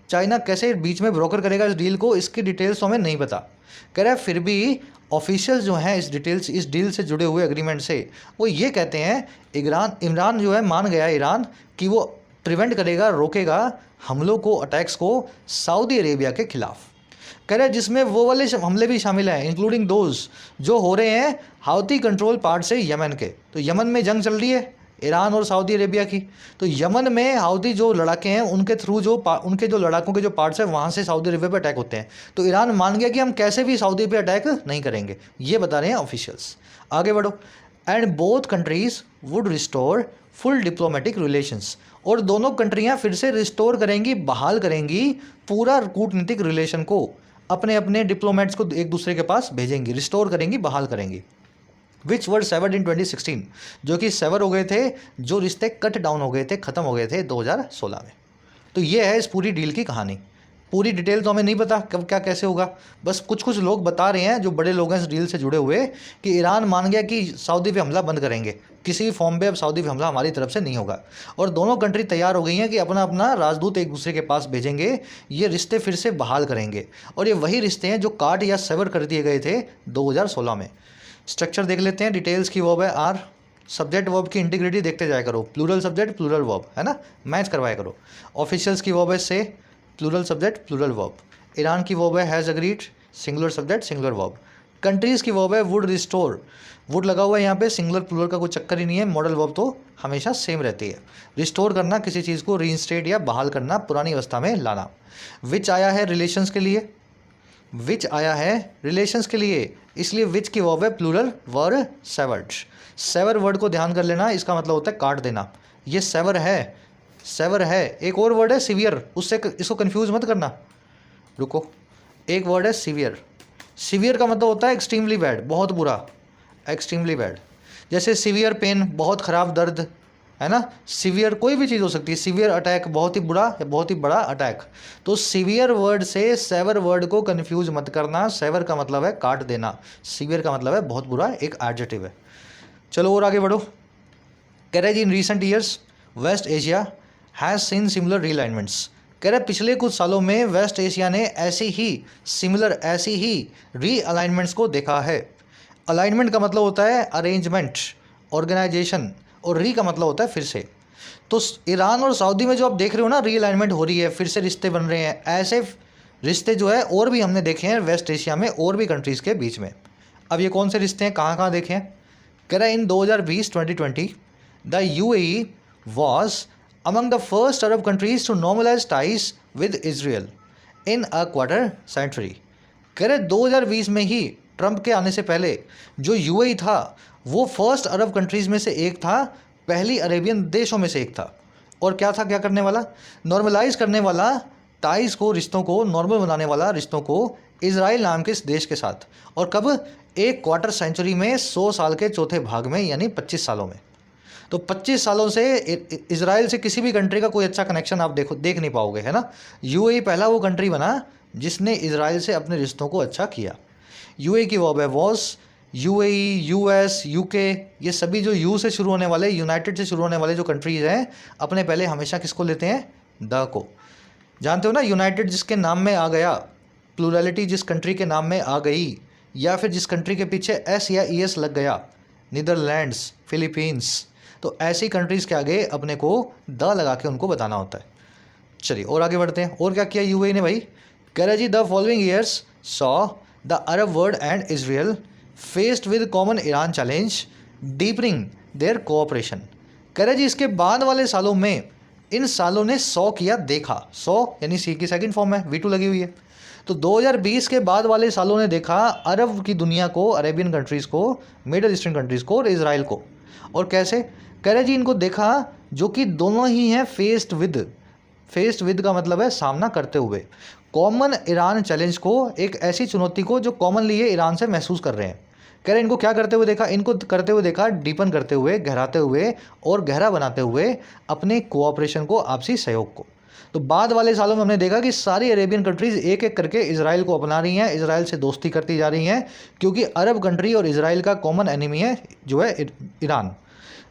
चाइना कैसे बीच में ब्रोकर करेगा इस डील को, इसकी डिटेल्स तो हमें नहीं पता। कह रहा है फिर भी ऑफिशियल जो हैं इस डील से जुड़े हुए एग्रीमेंट से वो ये कहते हैं इमरान जो है मान गया ईरान कि वो प्रिवेंट करेगा, रोकेगा हमलों को, अटैक्स को सऊदी अरेबिया के खिलाफ। कह रहे हैं जिसमें वो वाले हमले भी शामिल हैं, इंक्लूडिंग दोज जो हो रहे हैं हाउती कंट्रोल पार्ट से यमन के। तो यमन में जंग चल रही है ईरान और सऊदी अरेबिया की, तो यमन में हाउती जो लड़ाके हैं उनके थ्रू उनके जो लड़ाकों के जो पार्ट्स हैं वहाँ से सऊदी अरेबिया पे अटैक होते हैं। तो ईरान मान गया कि हम कैसे भी सऊदी पे अटैक नहीं करेंगे, ये बता रहे हैं ऑफिशियल्स। आगे बढ़ो। And both countries would restore full diplomatic relations, और दोनों कंट्रियाँ फिर से रिस्टोर करेंगी, बहाल करेंगी पूरा कूटनीतिक रिलेशन को, अपने अपने डिप्लोमेट्स को एक दूसरे के पास भेजेंगी, रिस्टोर करेंगी, बहाल करेंगी। विच वर सेवर्ड इन 2016, जो कि सेवर हो गए थे, जो रिश्ते कट डाउन हो गए थे, ख़त्म हो गए थे 2016 में। तो ये है इस पूरी डील की कहानी। पूरी डिटेल तो हमें नहीं पता कब क्या कैसे होगा, बस कुछ कुछ लोग बता रहे हैं जो बड़े लोग हैं इस डील से जुड़े हुए कि ईरान मान गया कि सऊदी पे हमला बंद करेंगे, किसी भी फॉर्म पे अब सऊदी पे हमला हमारी तरफ से नहीं होगा, और दोनों कंट्री तैयार हो गई हैं कि अपना अपना राजदूत एक दूसरे के पास भेजेंगे, ये रिश्ते फिर से बहाल करेंगे। और ये वही रिश्ते हैं जो काट या सेवर कर दिए गए थे 2016 में। स्ट्रक्चर देख लेते हैं। डिटेल्स की वर्ब है आर, सब्जेक्ट वर्ब की इंटीग्रिटी देखते जाया करो, प्लूरल सब्जेक्ट प्लूरल वर्ब है ना, मैच करवाया करो। ऑफिशियल्स की वर्ब है से, plural subject plural verb. Iran की वर्ब है has agreed, singular subject singular verb. Countries की वर्ब है वुड रिस्टोर, वुड लगा हुआ है यहाँ पे, सिंगुलर प्लूरल का कोई चक्कर ही नहीं है, मॉडल वर्ब तो हमेशा सेम रहती है। रिस्टोर करना किसी चीज़ को, रीइंस्टेट या बहाल करना, पुरानी अवस्था में लाना। विच आया है रिलेशंस के लिए, विच आया है रिलेशंस के लिए, इसलिए विच की वर्ब है प्लूरल वर सेवर्ड। सेवर वर्ड को ध्यान कर लेना, इसका मतलब होता है काट देना, ये सेवर है, सेवर है। एक और वर्ड है सीवियर, उससे इसको कंफ्यूज मत करना, रुको। एक वर्ड है सीवियर, सीवियर का मतलब होता है एक्सट्रीमली बैड, बहुत बुरा, एक्सट्रीमली बैड। जैसे सीवियर पेन, बहुत ख़राब दर्द है ना, सीवियर कोई भी चीज़ हो सकती है, सीवियर अटैक बहुत ही बुरा या बहुत ही बड़ा अटैक। तो सीवियर वर्ड से सेवर वर्ड को कंफ्यूज मत करना, सेवर का मतलब है काट देना, सीवियर का मतलब है बहुत बुरा, एक एडजेक्टिव है। चलो और आगे बढ़ो। कह रहे जी in recent years West Asia has seen similar realignments, कह रहे पिछले कुछ सालों में वेस्ट एशिया ने ऐसी ही रीअलाइनमेंट्स को देखा है। अलाइनमेंट का मतलब होता है अरेंजमेंट, ऑर्गेनाइजेशन, और री का मतलब होता है फिर से। तो ईरान और सऊदी में जो आप देख रहे हो ना रीअलाइनमेंट हो रही है, फिर से रिश्ते बन रहे हैं, ऐसे रिश्ते जो है और भी हमने देखे हैं वेस्ट एशिया में और भी कंट्रीज़ के बीच में। अब ये कौन से रिश्ते हैं, कहाँ कहाँ देखे हैं? कह रहा है in 2020 the UAE was among the first Arab countries to normalise ties with Israel in a quarter century. कह रहे 2020 में ही ट्रंप के आने से पहले जो UAE था वो फर्स्ट अरब कंट्रीज़ में से एक था, पहली अरेबियन देशों में से एक था। और क्या था, क्या करने वाला, नॉर्मलाइज करने वाला टाइज को, रिश्तों को नॉर्मल बनाने वाला रिश्तों को इजराइल नाम के इस देश के साथ। और कब, एक क्वार्टर सेंचुरी में, 100 साल के चौथे भाग में, यानी 25 सालों में। तो 25 सालों से इजराइल से किसी भी कंट्री का कोई अच्छा कनेक्शन आप देख नहीं पाओगे, है ना। UAE पहला वो कंट्री बना जिसने इजराइल से अपने रिश्तों को अच्छा किया। UAE की वर्ब है वॉज, UAE, US, UK, ये सभी जो यू से शुरू होने वाले, यूनाइटेड से शुरू होने वाले जो कंट्रीज़ हैं, अपने पहले हमेशा किसको लेते हैं, द को। जानते हो ना, यूनाइटेड जिसके नाम में आ गया, प्लूरलिटी जिस कंट्री के नाम में आ गई, या फिर जिस कंट्री के पीछे S या ES लग गया, नीदरलैंड्स, फिलीपींस, तो ऐसी कंट्रीज़ के आगे अपने को द लगा के उनको बताना होता है। चलिए और आगे बढ़ते हैं। और क्या किया यूएई ने भाई, कह रहा है जी the following years saw the Arab world and Israel faced with common Iran challenge deepening their cooperation. कह रहा है जी इसके बाद वाले सालों में इन सालों ने 100 किया देखा, 100 यानी सी की सेकंड फॉर्म है, V2 लगी हुई है। तो 2020 के बाद वाले सालों ने देखा अरब की दुनिया को, अरेबियन कंट्रीज़ को, मिडल ईस्टर्न कंट्रीज़ को और इसराइल को। और कैसे, कह रहे जी इनको देखा जो कि दोनों ही हैं फेस्ड विद का मतलब है सामना करते हुए कॉमन ईरान चैलेंज को, एक ऐसी चुनौती को जो कॉमनली ये ईरान से महसूस कर रहे हैं। कह रहे इनको क्या करते हुए देखा, इनको करते हुए देखा डीपन करते हुए, गहराते हुए और गहरा बनाते हुए अपने कोऑपरेशन को, आपसी सहयोग को। तो बाद वाले सालों में हमने देखा कि सारी अरेबियन कंट्रीज़ एक एक करके इसराइल को अपना रही हैं, इसराइल से दोस्ती करती जा रही हैं, क्योंकि अरब कंट्री और इसराइल का कॉमन एनिमी है जो है ईरान।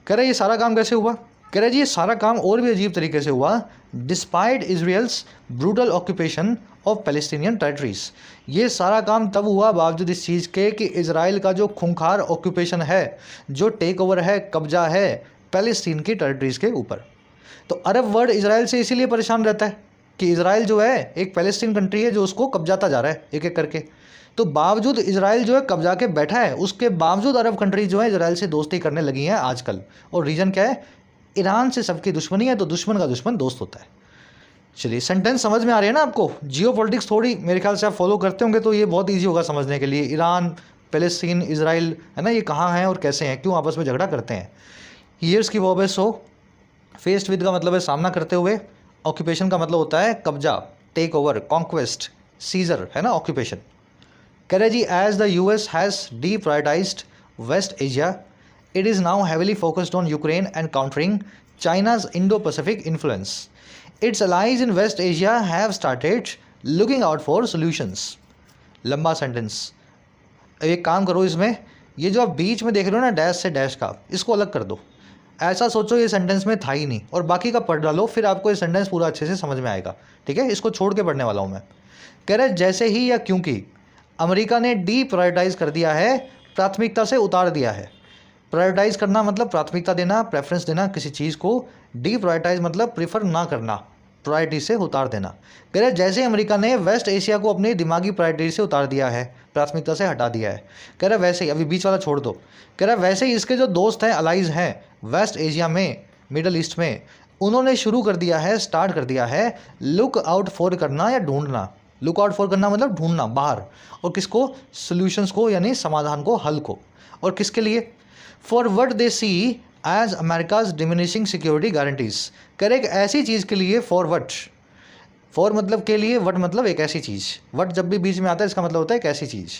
कह रहे ये सारा काम कैसे हुआ, कह रहे जी ये सारा काम और भी अजीब तरीके से हुआ despite Israel's brutal occupation of Palestinian territories. ये सारा काम तब हुआ बावजूद इस चीज़ के कि इजराइल का जो खूंखार ऑक्यूपेशन है, जो टेक ओवर है, कब्जा है पैलेस्टीन की टेरिटरीज़ के ऊपर। तो अरब वर्ल्ड इजराइल से इसीलिए परेशान रहता है कि इजराइल जो है एक पैलेस्टीन कंट्री है जो उसको कब्जाता जा रहा है एक एक करके। तो बावजूद इजराइल जो है कब्जा के बैठा है, उसके बावजूद अरब कंट्रीज जो है इजराइल से दोस्ती करने लगी हैं आजकल। और रीज़न क्या है, ईरान से सबकी दुश्मनी है, तो दुश्मन का दुश्मन दोस्त होता है। चलिए सेंटेंस समझ में आ रही है ना आपको। जियो पॉलिटिक्स थोड़ी मेरे ख्याल से आप फॉलो करते होंगे तो ये बहुत ईजी होगा समझने के लिए। ईरान, पैलेस्टीन, इजराइल है ना, ये कहाँ हैं और कैसे हैं, क्यों आपस में झगड़ा करते हैं। ईयर्स की वर्ब है सो, फेस्ड विद का मतलब है सामना करते हुए, ऑक्यूपेशन का मतलब होता है कब्जा, टेक ओवर, कॉन्क्वेस्ट, सीजर है ना, ऑक्यूपेशन। कह रहे जी as the US has deprioritized West Asia it is now heavily focused on Ukraine and countering China's Indo-Pacific influence. Its allies in West Asia have started looking out for solutions. लंबा सेंटेंस, एक काम करो इसमें, ये जो आप बीच में देख रहे हो ना डैश से डैश का, इसको अलग कर दो। ऐसा सोचो ये सेंटेंस में था ही नहीं, और बाकी का पढ़ डालो, फिर आपको ये सेंटेंस पूरा अच्छे से समझ में आएगा। ठीक है, इसको छोड़ के पढ़ने वाला हूँ मैं। कह रहे जैसे ही या क्योंकि अमेरिका ने डीप्रायोरिटाइज कर दिया है, प्राथमिकता से उतार दिया है। प्रायोरिटाइज करना मतलब प्राथमिकता देना, प्रेफरेंस देना किसी चीज़ को। डीप्रायोरिटाइज मतलब प्रीफर ना करना, प्रायोरिटी से उतार देना। कह रहे जैसे अमेरिका ने वेस्ट एशिया को अपनी दिमागी प्रायोरिटी से उतार दिया है, प्राथमिकता से हटा दिया है। कह रहे वैसे ही, अभी बीच वाला छोड़ दो, कह रहा वैसे ही इसके जो दोस्त हैं, अलाइज हैं वेस्ट एशिया में, मिडल ईस्ट में, उन्होंने शुरू कर दिया है, स्टार्ट कर दिया है लुक आउट फॉर करना या ढूंढना। लुक आउट फॉर करना मतलब ढूंढना बाहर, और किसको, सोल्यूशंस को यानी समाधान को, हल को। और किसके लिए, for what they see as America's diminishing security guarantees. कह रहे एक ऐसी चीज़ के लिए, फॉर वट, फॉर मतलब के लिए, वट मतलब एक ऐसी चीज़, वट जब भी बीच में आता है इसका मतलब होता है एक ऐसी चीज़।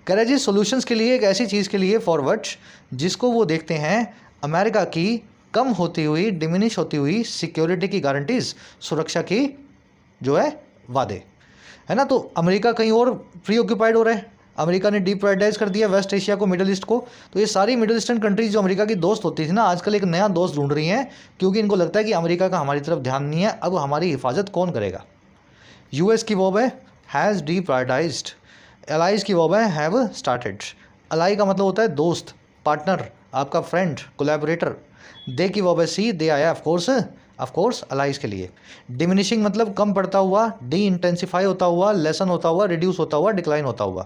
कह रहे जी सोल्यूशंस के लिए, एक ऐसी चीज़ के लिए, फॉर वट, जिसको वो देखते हैं अमेरिका की कम होती हुई, डिमिनिश होती हुई सिक्योरिटी की गारंटीज, सुरक्षा की जो है वादे, है ना। तो अमेरिका कहीं और प्री ऑक्यूपाइड हो रहा है, अमेरिका ने डीप्रायोरिटाइज कर दिया वेस्ट एशिया को, मिडिल ईस्ट को। तो ये सारी मिडिल ईस्टर्न कंट्रीज जो अमेरिका की दोस्त होती थी ना, आजकल एक नया दोस्त ढूंढ रही हैं, क्योंकि इनको लगता है कि अमेरिका का हमारी तरफ ध्यान नहीं है, अब हमारी हिफाजत कौन करेगा। यूएस की वर्ब है हैज़ डीप्रायोरिटाइज्ड, अलाइज की वर्ब है हैव स्टार्टेड। अलाई का मतलब होता है दोस्त, पार्टनर, आपका फ्रेंड, कोलैबोरेटर। दे की वर्ब है सी, दे आया ऑफकोर्स अलाइज के लिए। डिमिनिशिंग मतलब कम पड़ता हुआ, डी इंटेंसिफाई होता हुआ, लेसन होता हुआ, रिड्यूस होता हुआ, डिक्लाइन होता हुआ।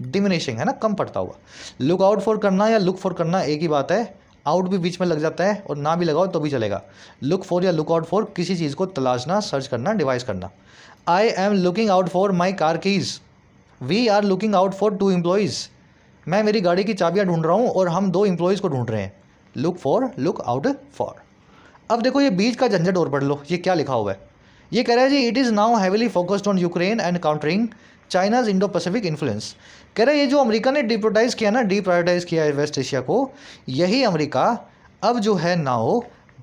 डिमिनिशिंग है ना, कम पड़ता हुआ। लुक आउट फॉर करना या लुक फॉर करना एक ही बात है, आउट भी बीच में लग जाता है और ना भी लगाओ तो भी चलेगा। लुक फॉर या लुक आउट फॉर किसी चीज़ को तलाशना, सर्च करना, डिवाइस करना। I am looking out for my car keys, we are looking out for 2 employees. मैं मेरी गाड़ी की चाबियाँ ढूंढ रहा हूँ और हम 2 एम्प्लॉयज़ को ढूंढ रहे हैं। Look for, look out for. अब देखो ये बीच का झंझट और पढ़ लो, ये क्या लिखा हुआ है। ये कह रहा है जी it is now heavily focused on Ukraine and countering China's Indo Pacific influence. कह रहा है ये जो अमेरिका ने डीप्रायोरिटाइज किया ना, डीप्रायोरिटाइज किया है वेस्ट एशिया को, यही अमेरिका अब जो है नाउ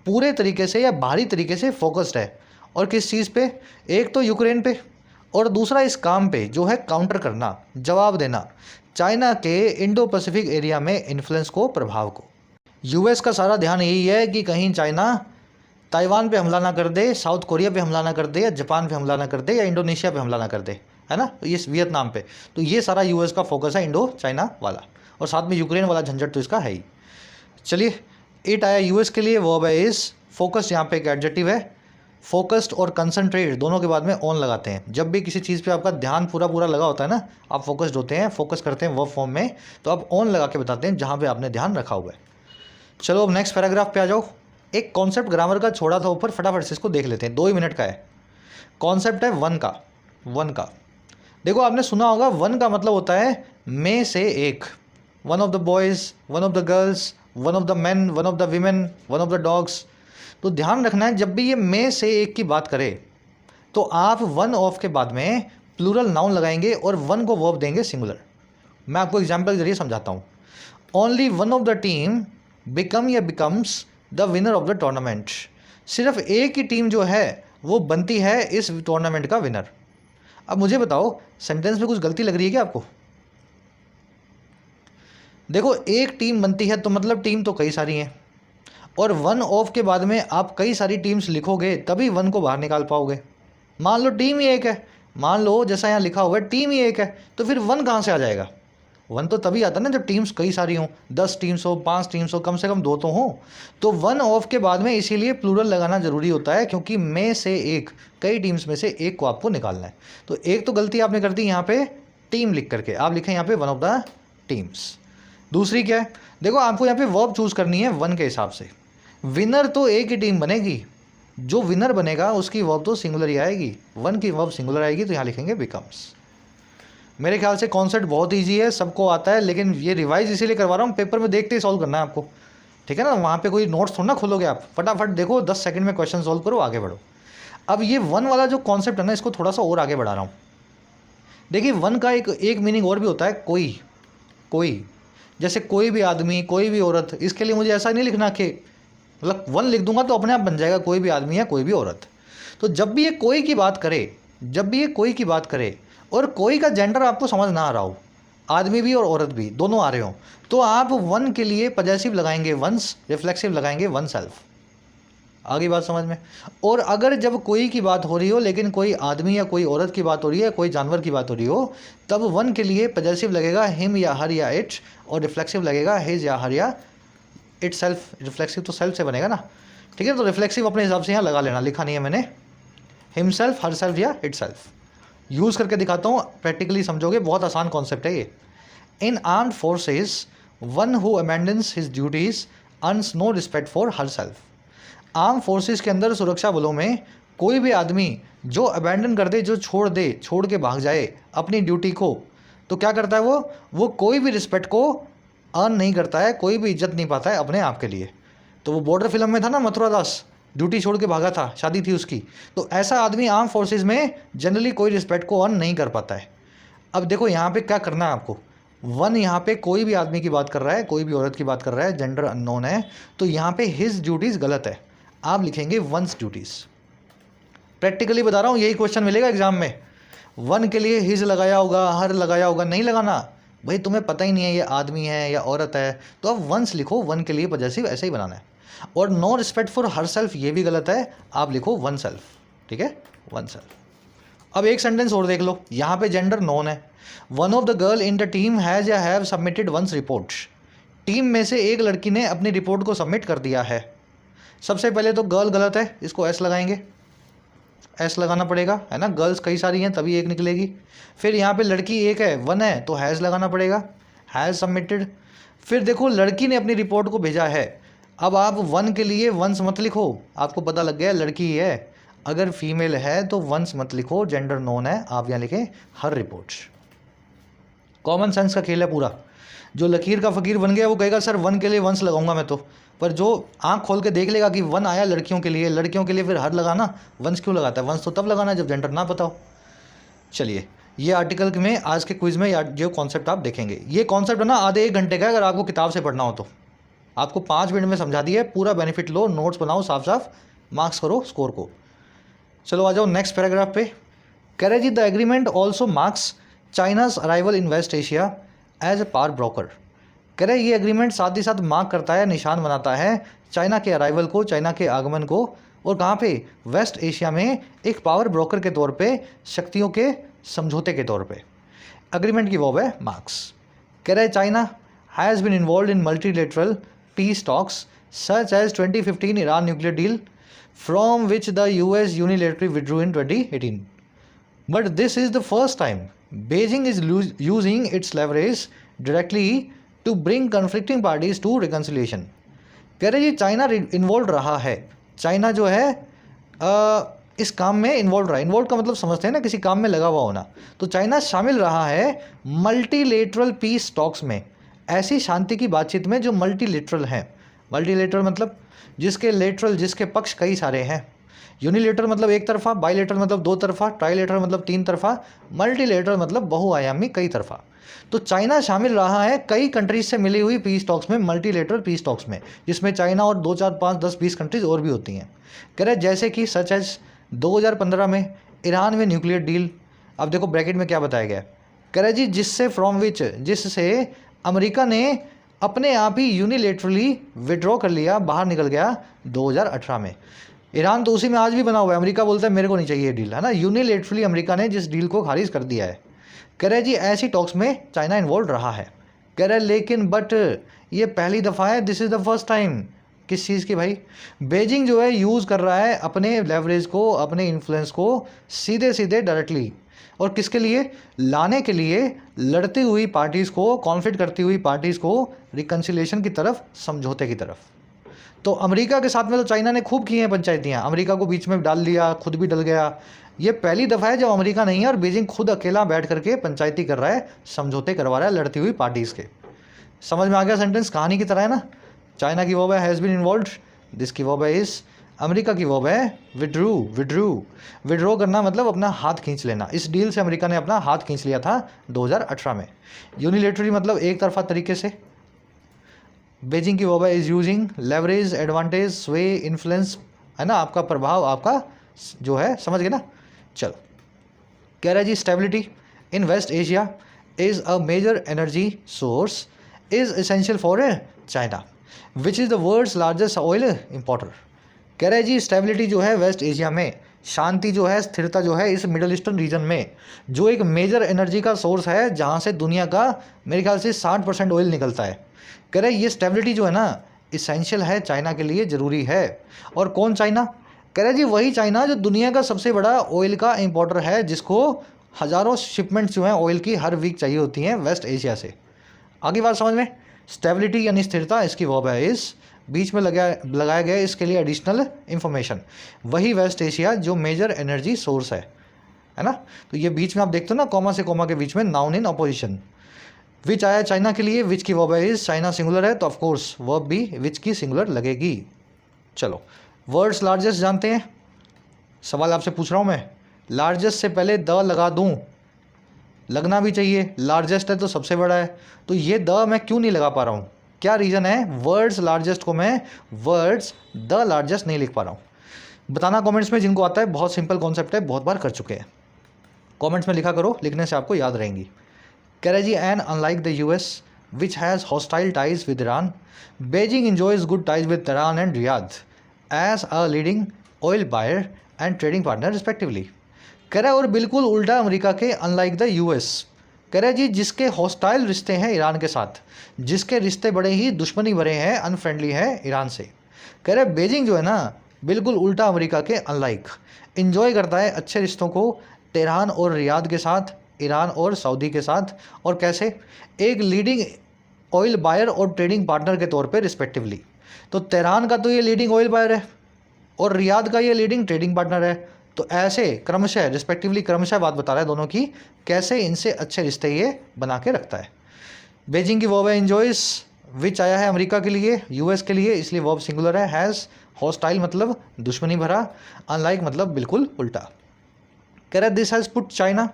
पूरे तरीके से या बाहरी तरीके से फोकस्ड है। और किस चीज़ पे, एक तो यूक्रेन पे, और दूसरा इस काम पे जो है काउंटर करना, जवाब देना चाइना के इंडो पैसिफिक एरिया में इन्फ्लुएंस को, प्रभाव को। यूएस का सारा ध्यान यही है कि कहीं चाइना ताइवान पे हमला ना कर दे, साउथ कोरिया पे हमला ना कर दे, या जापान पे हमला ना कर दे, या इंडोनेशिया पे हमला ना कर दे, है ना, ये वियतनाम पे। तो ये सारा यूएस का फोकस है, इंडो चाइना वाला, और साथ में यूक्रेन वाला झंझट तो इसका है ही। चलिए इट आया यूएस के लिए, वर्ब है इज, फोकस यहाँ पे एक एडजेक्टिव है, फोकस्ड और कंसंट्रेट दोनों के बाद में ऑन लगाते हैं। जब भी किसी चीज़ पे आपका ध्यान पूरा पूरा लगा होता है ना, आप फोकस्ड होते हैं, फोकस करते हैं वर्ब फॉर्म में, तो आप ऑन लगा के बताते हैं जहाँ पे आपने ध्यान रखा हुआ है। चलो अब नेक्स्ट पैराग्राफ पे आ जाओ। एक कॉन्सेप्ट ग्रामर का छोड़ा था ऊपर, फटाफट से इसको देख लेते हैं, 2 ही मिनट का है। कॉन्सेप्ट है वन का। देखो आपने सुना होगा वन का मतलब होता है में से एक, one of the boys, one of the girls, one of the man, one of the women, one of the dogs. तो ध्यान रखना है, जब भी ये में से एक की बात करे तो आप वन ऑफ के बाद में प्लूरल नाउन लगाएंगे और वन को वर्ब देंगे सिंगुलर। मैं आपको एग्जाम्पल के जरिए समझाता हूँ। Only one of the team become या becomes the winner of the tournament. सिर्फ एक ही टीम जो है वो बनती है इस टूर्नामेंट का विनर। अब मुझे बताओ, सेंटेंस में कुछ गलती लग रही है क्या आपको? देखो, एक टीम बनती है तो मतलब टीम तो कई सारी हैं, और वन ऑफ के बाद में आप कई सारी टीम्स लिखोगे तभी वन को बाहर निकाल पाओगे। मान लो टीम ही एक है, मान लो जैसा यहाँ लिखा हुआ है टीम ही एक है, तो फिर वन कहाँ से आ जाएगा? वन तो तभी आता है ना जब टीम्स कई सारी हों, 10 टीम्स हो, 5 टीम्स हो, कम से कम 2 तो हों। तो वन ऑफ के बाद में इसीलिए प्लूरल लगाना ज़रूरी होता है, क्योंकि में से एक, कई टीम्स में से एक को आपको निकालना है। तो एक तो गलती आपने कर दी यहाँ पे टीम लिख करके, आप लिखें यहाँ पे वन ऑफ द टीम्स। दूसरी क्या है, देखो आपको यहाँ पे वर्ब चूज़ करनी है वन के हिसाब से। विनर तो एक ही टीम बनेगी, जो विनर बनेगा उसकी वर्ब तो सिंगुलर ही आएगी, वन की वर्ब सिंगुलर आएगी, तो यहाँ लिखेंगे बिकम्स। मेरे ख्याल से कॉन्सेप्ट बहुत इजी है, सबको आता है, लेकिन ये रिवाइज इसीलिए करवा रहा हूँ, पेपर में देखते ही सॉल्व करना है आपको, ठीक है ना। वहाँ पे कोई नोट्स थोड़ा ना खोलोगे आप, फटाफट देखो, 10 सेकंड में क्वेश्चन सॉल्व करो, आगे बढ़ो। अब ये वन वाला जो कॉन्सेप्ट है ना, इसको थोड़ा सा और आगे बढ़ा रहा हूँ। देखिए, वन का एक मीनिंग और भी होता है, कोई, जैसे कोई भी आदमी, कोई भी औरत। इसके लिए मुझे ऐसा नहीं लिखना कि मतलब वन लिख दूंगा तो अपने आप बन जाएगा कोई भी आदमी या कोई भी औरत। तो जब भी ये कोई की बात करे, और कोई का जेंडर आपको समझ ना आ रहा हो, आदमी भी और औरत भी दोनों आ रहे हो, तो आप वन के लिए पजेसिव लगाएंगे वंस, रिफ्लेक्सिव लगाएंगे वन सेल्फ। आगे बात समझ में। और अगर जब कोई की बात हो रही हो लेकिन कोई आदमी या कोई औरत की बात हो रही है, कोई जानवर की बात हो रही हो, तब वन के लिए पजेसिव लगेगा हिम या हर या इट, और रिफ्लेक्सिव लगेगा हिज या हर या इट सेल्फ। रिफ्लेक्सिव तो सेल्फ से बनेगा ना, ठीक है। तो रिफ्लेक्सिव अपने हिसाब से यहाँ लगा लेना, लिखा नहीं है मैंने, हिम सेल्फ, हर सेल्फ या इट सेल्फ। यूज़ करके दिखाता हूँ, प्रैक्टिकली समझोगे, बहुत आसान कॉन्सेप्ट है ये। In armed forces one who abandons his duties earns no respect for herself. Arm forces के अंदर, सुरक्षा बलों में, कोई भी आदमी जो अबैंडन कर दे, जो छोड़ के भाग जाए अपनी ड्यूटी को, तो क्या करता है वो कोई भी रिस्पेक्ट को अर्न नहीं करता है, कोई भी इज्जत नहीं पाता है अपने आप के लिए। तो वो बॉर्डर फिल्म में था ना, मथुरा दास ड्यूटी छोड़ के भागा था, शादी थी उसकी। तो ऐसा आदमी आर्म फोर्सेस में जनरली कोई रिस्पेक्ट को अर्न नहीं कर पाता है। अब देखो यहाँ पे क्या करना है आपको, वन यहाँ पे कोई भी आदमी की बात कर रहा है, कोई भी औरत की बात कर रहा है, जेंडर अननोन है, तो यहाँ पे हिज ड्यूटीज़ गलत है, आप लिखेंगे वंस ड्यूटीज़। प्रैक्टिकली बता रहा हूँ, यही क्वेश्चन मिलेगा एग्जाम में। वन के लिए हिज लगाया होगा, हर लगाया होगा, नहीं लगाना भाई, तुम्हें पता ही नहीं है ये आदमी है या औरत है, तो आप वंस लिखो, वन के लिए पजेसिव ऐसे ही बनाना है। और no respect for herself ये भी गलत है, आप लिखो वन सेल्फ, ठीक है, वन सेल्फ। अब एक सेंटेंस और देख लो, यहाँ पे जेंडर नॉन है। One of the girl in the team has या have submitted one's report. Team में से एक लड़की ने अपनी रिपोर्ट को सबमिट कर दिया है। सबसे पहले तो गर्ल गलत है, इसको एस लगाएंगे, एस लगाना पड़ेगा, है ना, गर्ल्स कई सारी हैं तभी एक निकलेगी। फिर यहाँ पे लड़की एक है, वन है, तो हैज़ लगाना पड़ेगा, हैज़ सबमिटेड। फिर देखो लड़की ने अपनी रिपोर्ट को भेजा है, अब आप वन के लिए वंस मत लिखो, आपको पता लग गया लड़की है। अगर फीमेल है तो वंस मत लिखो, जेंडर नॉन है, आप यहाँ लिखें हर रिपोर्ट। कॉमन सेंस का खेल है पूरा। जो लकीर का फ़कीर बन गया वो कहेगा सर वन के लिए वंस लगाऊंगा मैं तो, पर जो आंख खोल के देख लेगा कि वन आया लड़कियों के लिए फिर हर लगाना, वंस क्यों लगाता है? वंस तो तब लगाना जब जेंडर ना पता हो। चलिए, ये आर्टिकल में आज के क्विज़ में जो कॉन्सेप्ट आप देखेंगे, ये कॉन्सेप्ट है ना आधे 1 घंटे का, अगर आपको किताब से पढ़ना हो तो। आपको 5 मिनट में समझा दिया है, पूरा बेनिफिट लो, नोट्स बनाओ साफ साफ, मार्क्स करो स्कोर को। चलो आ जाओ नेक्स्ट पैराग्राफ पे। कैरेजी the agreement also marks China's arrival in West Asia as a power broker. कह रहे ये एग्रीमेंट साथ ही साथ मार्क करता है, निशान बनाता है चाइना के अराइवल को, चाइना के आगमन को, और कहाँ पे? वेस्ट एशिया में एक पावर ब्रोकर के तौर पे, शक्तियों के समझौते के तौर पे। एग्रीमेंट की वर्ब है मार्क्स। कह रहे China has been involve in multilateral peace talks such as 2015 Iran nuclear deal. from which the US unilaterally withdrew in 2018. But this is the first time Beijing is using its leverage directly to bring conflicting parties to reconciliation. कह रहे जी चाइना इन्वॉल्व रहा है, चाइना जो है इस काम में इन्वॉल्व रहा है। इन्वॉल्व का मतलब समझते हैं ना, किसी काम में लगा हुआ होना। तो चाइना शामिल रहा है मल्टीलेटरल पीस टॉक्स में, ऐसी शांति की बातचीत में जो मल्टीलेटरल है। मल्टीलेटरल मतलब जिसके लेटरल, जिसके पक्ष कई सारे हैं। यूनिलेटरल मतलब एक तरफा, बाईलेटरल मतलब दो तरफा, ट्राईलेटरल मतलब तीन तरफा, मल्टीलेटरल मतलब बहुआयामी कई तरफा। तो चाइना शामिल रहा है कई कंट्रीज से मिली हुई पीस टॉक्स में, मल्टीलेटरल पीस टॉक्स में, जिसमें चाइना और 2, 4, 5, 10, 20 कंट्रीज और भी होती हैं। कह रहे जैसे कि सच एज 2015 में ईरान में न्यूक्लियर डील। अब देखो ब्रैकेट में क्या बताया गया है। कह रहे जी जिससे फ्रॉम विच, जिससे अमेरिका ने अपने आप ही यूनिलेटरली विड्रॉ कर लिया, बाहर निकल गया 2018 में। ईरान तो उसी में आज भी बना हुआ है। अमेरिका बोलता है मेरे को नहीं चाहिए डील, है ना। यूनिलेटरली अमेरिका ने जिस डील को खारिज कर दिया है। कह रहे जी ऐसी टॉक्स में चाइना इन्वॉल्व रहा है। कह रहे लेकिन बट ये पहली दफ़ा है, this is the first time. किस चीज़ की भाई? बेजिंग जो है यूज़ कर रहा है अपने लेवरेज को, अपने इन्फ्लुएंस को सीधे सीधे डायरेक्टली, और किसके लिए? लाने के लिए लड़ती हुई पार्टीज़ को, कॉन्फ्लिक्ट करती हुई पार्टीज़ को रिकन्सिलिएशन की तरफ, समझौते की तरफ। तो अमेरिका के साथ में तो चाइना ने खूब की हैं पंचायतियाँ, अमेरिका को बीच में डाल दिया, खुद भी डल गया। ये पहली दफ़ा है जब अमेरिका नहीं है और बीजिंग खुद अकेला बैठ करके पंचायती कर रहा है, समझौते करवा रहा है लड़ती हुई पार्टीज़ के। समझ में आ गया सेंटेंस? कहानी की तरह है ना। चाइना की वर्ब है हैज़ बीन इन्वॉल्व्ड, दिस की वर्ब है इज़, अमेरिका की वर्ब है विड्रू करना मतलब अपना हाथ खींच लेना। इस डील से अमेरिका ने अपना हाथ खींच लिया था 2018 में। यूनिलेटरली मतलब एक तरफा तरीके से। बेजिंग की वर्ब है इज़ यूजिंग, लेवरेज, एडवांटेज, स्वे, इन्फ्लुएंस, है ना, आपका प्रभाव, आपका जो है, समझ गए ना। चलो, कह रहा है जी stability in West Asia is a major energy source is essential for China which is the world's largest oil importer. कह रहे हैं जी स्टेबिलिटी जो है वेस्ट एशिया में, शांति जो है, स्थिरता जो है इस मिडल ईस्टर्न रीजन में, जो एक मेजर एनर्जी का सोर्स है जहाँ से दुनिया का मेरे ख्याल से 60% ऑयल निकलता है। कह रहे ये स्टेबिलिटी जो है ना इसेंशियल है चाइना के लिए, ज़रूरी है। और कौन चाइना? कह रहे जी वही चाइना जो दुनिया का सबसे बड़ा ऑयल का इंपोर्टर है, जिसको हज़ारों शिपमेंट्स जो हैं ऑयल की हर वीक चाहिए होती हैं वेस्ट एशिया से। आगे बात समझ में? स्टेबिलिटी यानी स्थिरता, इसकी वर्ब है इस, बीच में लगाया गया इसके लिए एडिशनल इंफॉर्मेशन, वही वेस्ट एशिया जो मेजर एनर्जी सोर्स है ना। तो ये बीच में आप देखते हो ना, कॉमा से कॉमा के बीच में नाउन इन अपोजिशन। विच आया चाइना के लिए, विच की वर्ब है इज, चाइना सिंगुलर है तो ऑफकोर्स वर्ब भी विच की सिंगुलर लगेगी। चलो, वर्ल्ड्स लार्जेस्ट जानते हैं। सवाल आपसे पूछ रहा हूँ मैं, लार्जेस्ट से पहले द लगा दूँ, लगना भी चाहिए, लार्जेस्ट है तो सबसे बड़ा है, तो ये द मैं क्यों नहीं लगा पा रहा हूँ? क्या रीज़न है? वर्ड्स लार्जेस्ट को मैं वर्ड्स द लार्जेस्ट नहीं लिख पा रहा हूँ। बताना कमेंट्स में जिनको आता है, बहुत सिंपल कॉन्सेप्ट है, बहुत बार कर चुके हैं। कमेंट्स में लिखा करो, लिखने से आपको याद रहेंगी। कह रहे जी and unlike the US which has hostile ties with Iran, Beijing enjoys good ties with Tehran and Riyadh as a leading oil buyer and trading partner respectively. कह रहा है और बिल्कुल उल्टा अमेरिका के, अनलाइक द यूएस। कह रहे जी जिसके हॉस्टाइल रिश्ते हैं ईरान के साथ, जिसके रिश्ते बड़े ही दुश्मनी भरे हैं, अनफ्रेंडली है ईरान से। कह रहे बेजिंग जो है ना बिल्कुल उल्टा अमेरिका के अनलाइक इन्जॉय करता है अच्छे रिश्तों को तेहरान और रियाद के साथ, ईरान और सऊदी के साथ। और कैसे? एक लीडिंग ऑयल बायर और ट्रेडिंग पार्टनर के तौर पे रिस्पेक्टिवली। तो तेहरान का तो ये लीडिंग ऑयल बायर है और रियाद का ये लीडिंग ट्रेडिंग पार्टनर है। तो ऐसे क्रमशः रिस्पेक्टिवली, क्रमशः बात बता रहा है दोनों की, कैसे इनसे अच्छे रिश्ते ये बना के रखता है। बेजिंग की वर्ब है एन्जॉयस, विच आया है अमेरिका के लिए, यूएस के लिए, इसलिए वर्ब सिंगुलर है। हैज़, हॉस्टाइल मतलब दुश्मनी भरा, अनलाइक मतलब बिल्कुल उल्टा। कह रहा है this has put China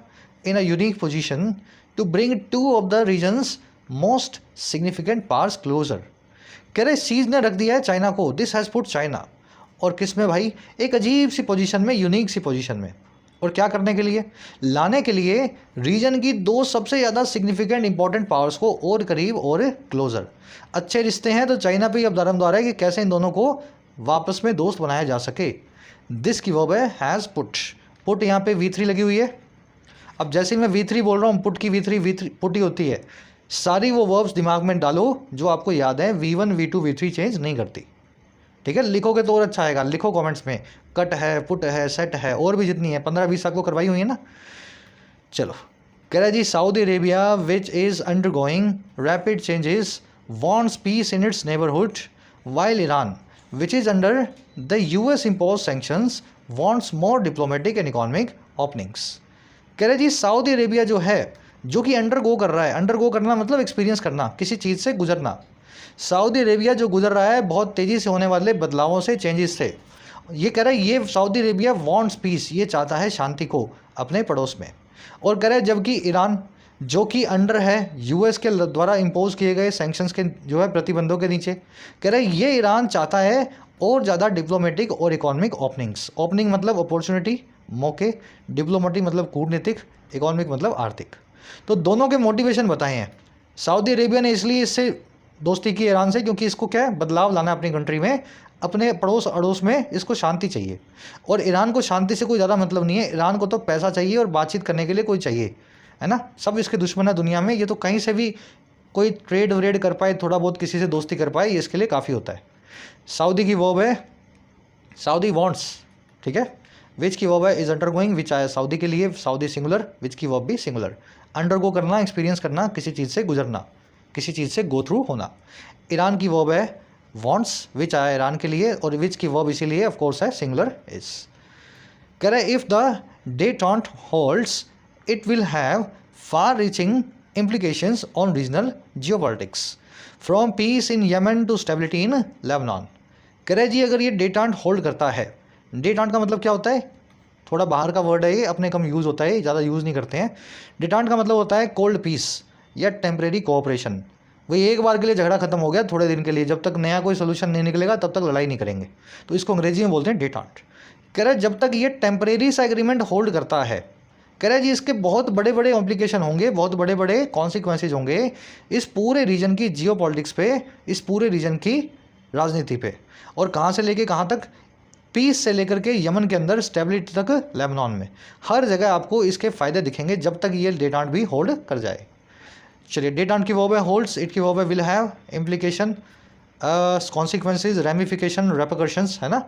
in a unique position to bring two of the region's most significant powers closer. कह रहे इस चीज़ ने रख दिया है चाइना को, दिस हैज़ पुट चाइना, और किस में भाई? एक अजीब सी पोजीशन में, यूनिक सी पोजीशन में। और क्या करने के लिए? लाने के लिए रीजन की दो सबसे ज़्यादा सिग्निफिकेंट इंपॉर्टेंट पावर्स को और करीब और क्लोजर। अच्छे रिश्ते हैं तो चाइना पे अब दारमदार है कि कैसे इन दोनों को वापस में दोस्त बनाया जा सके। दिस की वर्ब है हैज़ पुट। पुट यहाँ पे V3 लगी हुई है। अब जैसे मैं V3 बोल रहा हूँ, पुट की V3 पुट ही होती है। सारी वो वर्ब्स दिमाग में डालो जो आपको याद है, V1 V2 V3 चेंज नहीं करती। ठीक है, लिखोगे तो और अच्छा आएगा, लिखो कमेंट्स में, कट है, पुट है, सेट है, और भी जितनी है 15-20 आपको करवाई हुई है ना। चलो, कह रहा है जी Saudi Arabia which is undergoing rapid changes wants peace in its neighborhood, while Iran, which is under the US imposed sanctions, wants more diplomatic and economic openings. कह रहे जी सऊदी अरेबिया जो है, जो कि अंडरगो कर रहा है, अंडरगो करना मतलब एक्सपीरियंस करना, किसी चीज़ से गुजरना। सऊदी अरेबिया जो गुजर रहा है बहुत तेज़ी से होने वाले बदलावों से, चेंजेस से, ये कह रहा है ये सऊदी अरेबिया वॉन्ट्स पीस, ये चाहता है शांति को अपने पड़ोस में। और कह रहा है जबकि ईरान जो कि अंडर है यूएस के द्वारा इम्पोज किए गए सैंक्शंस के जो है प्रतिबंधों के नीचे, कह रहा है ये ईरान चाहता है और ज़्यादा डिप्लोमेटिक और इकोनॉमिक ओपनिंग्स। ओपनिंग मतलब अपॉर्चुनिटी, मौके, डिप्लोमेटिक मतलब कूटनीतिक, इकोनॉमिक मतलब आर्थिक। तो दोनों के मोटिवेशन बताए हैं। सऊदी अरेबिया ने इसलिए इससे दोस्ती की ईरान से क्योंकि इसको क्या है, बदलाव लाना है अपनी कंट्री में, अपने पड़ोस अड़ोस में इसको शांति चाहिए। और ईरान को शांति से कोई ज़्यादा मतलब नहीं है, ईरान को तो पैसा चाहिए और बातचीत करने के लिए कोई चाहिए, है ना। सब इसके दुश्मन है दुनिया में, ये तो कहीं से भी कोई ट्रेड व्रेड कर पाए, थोड़ा बहुत किसी से दोस्ती कर पाए, ये इसके लिए काफ़ी होता है। सऊदी की वर्ब है सऊदी वॉन्ट्स, ठीक है। विच की वर्ब है इज अंडरगोइंग, विच आया सऊदी के लिए, सऊदी सिंगुलर, विच की वर्ब भी सिंगुलर। अंडरगो करना, एक्सपीरियंस करना, किसी चीज़ से गुजरना, किसी चीज़ से गो थ्रू होना। ईरान की वर्ब है वॉन्ट्स, विच आया ईरान के लिए, और विच की वर्ब इसीलिए ऑफकोर्स है सिंगुलर इज। कह रहे if the detente holds it will have far-reaching implications on regional geopolitics, from peace in Yemen to stability in Lebanon. कह रहे जी अगर ये डेटेंट होल्ड करता है, डेटेंट का मतलब क्या होता है, थोड़ा बाहर का वर्ड है ये, अपने कम यूज़ होता है, ज़्यादा यूज़ नहीं करते हैं। डेटेंट का मतलब होता है कोल्ड पीस या टेम्परेरी कोऑपरेशन। वही एक बार के लिए झगड़ा खत्म हो गया थोड़े दिन के लिए, जब तक नया कोई सोल्यूशन नहीं निकलेगा तब तक लड़ाई नहीं करेंगे, तो इसको अंग्रेजी में बोलते हैं डेटेंट। कह रहे जब तक ये टेम्परेरी सा एग्रीमेंट होल्ड करता है, कह रहा है जी इसके बहुत बड़े बड़े इम्प्लीकेशन होंगे, बहुत बड़े बड़े कॉन्सिक्वेंसेज होंगे इस पूरे रीजन की जियोपॉलिटिक्स पे, इस पूरे रीजन की राजनीति पे। और कहाँ से लेके कहाँ तक, पीस से लेकर के यमन के अंदर स्टेबिलिटी तक लेबनान में, हर जगह आपको इसके फ़ायदे दिखेंगे जब तक ये डेटेंट भी होल्ड कर जाए। चलिए, डेटेंट की वर्ब है होल्ड्स, इट की वर्ब है will have, implication, consequences, ramification, repercussions, है ना,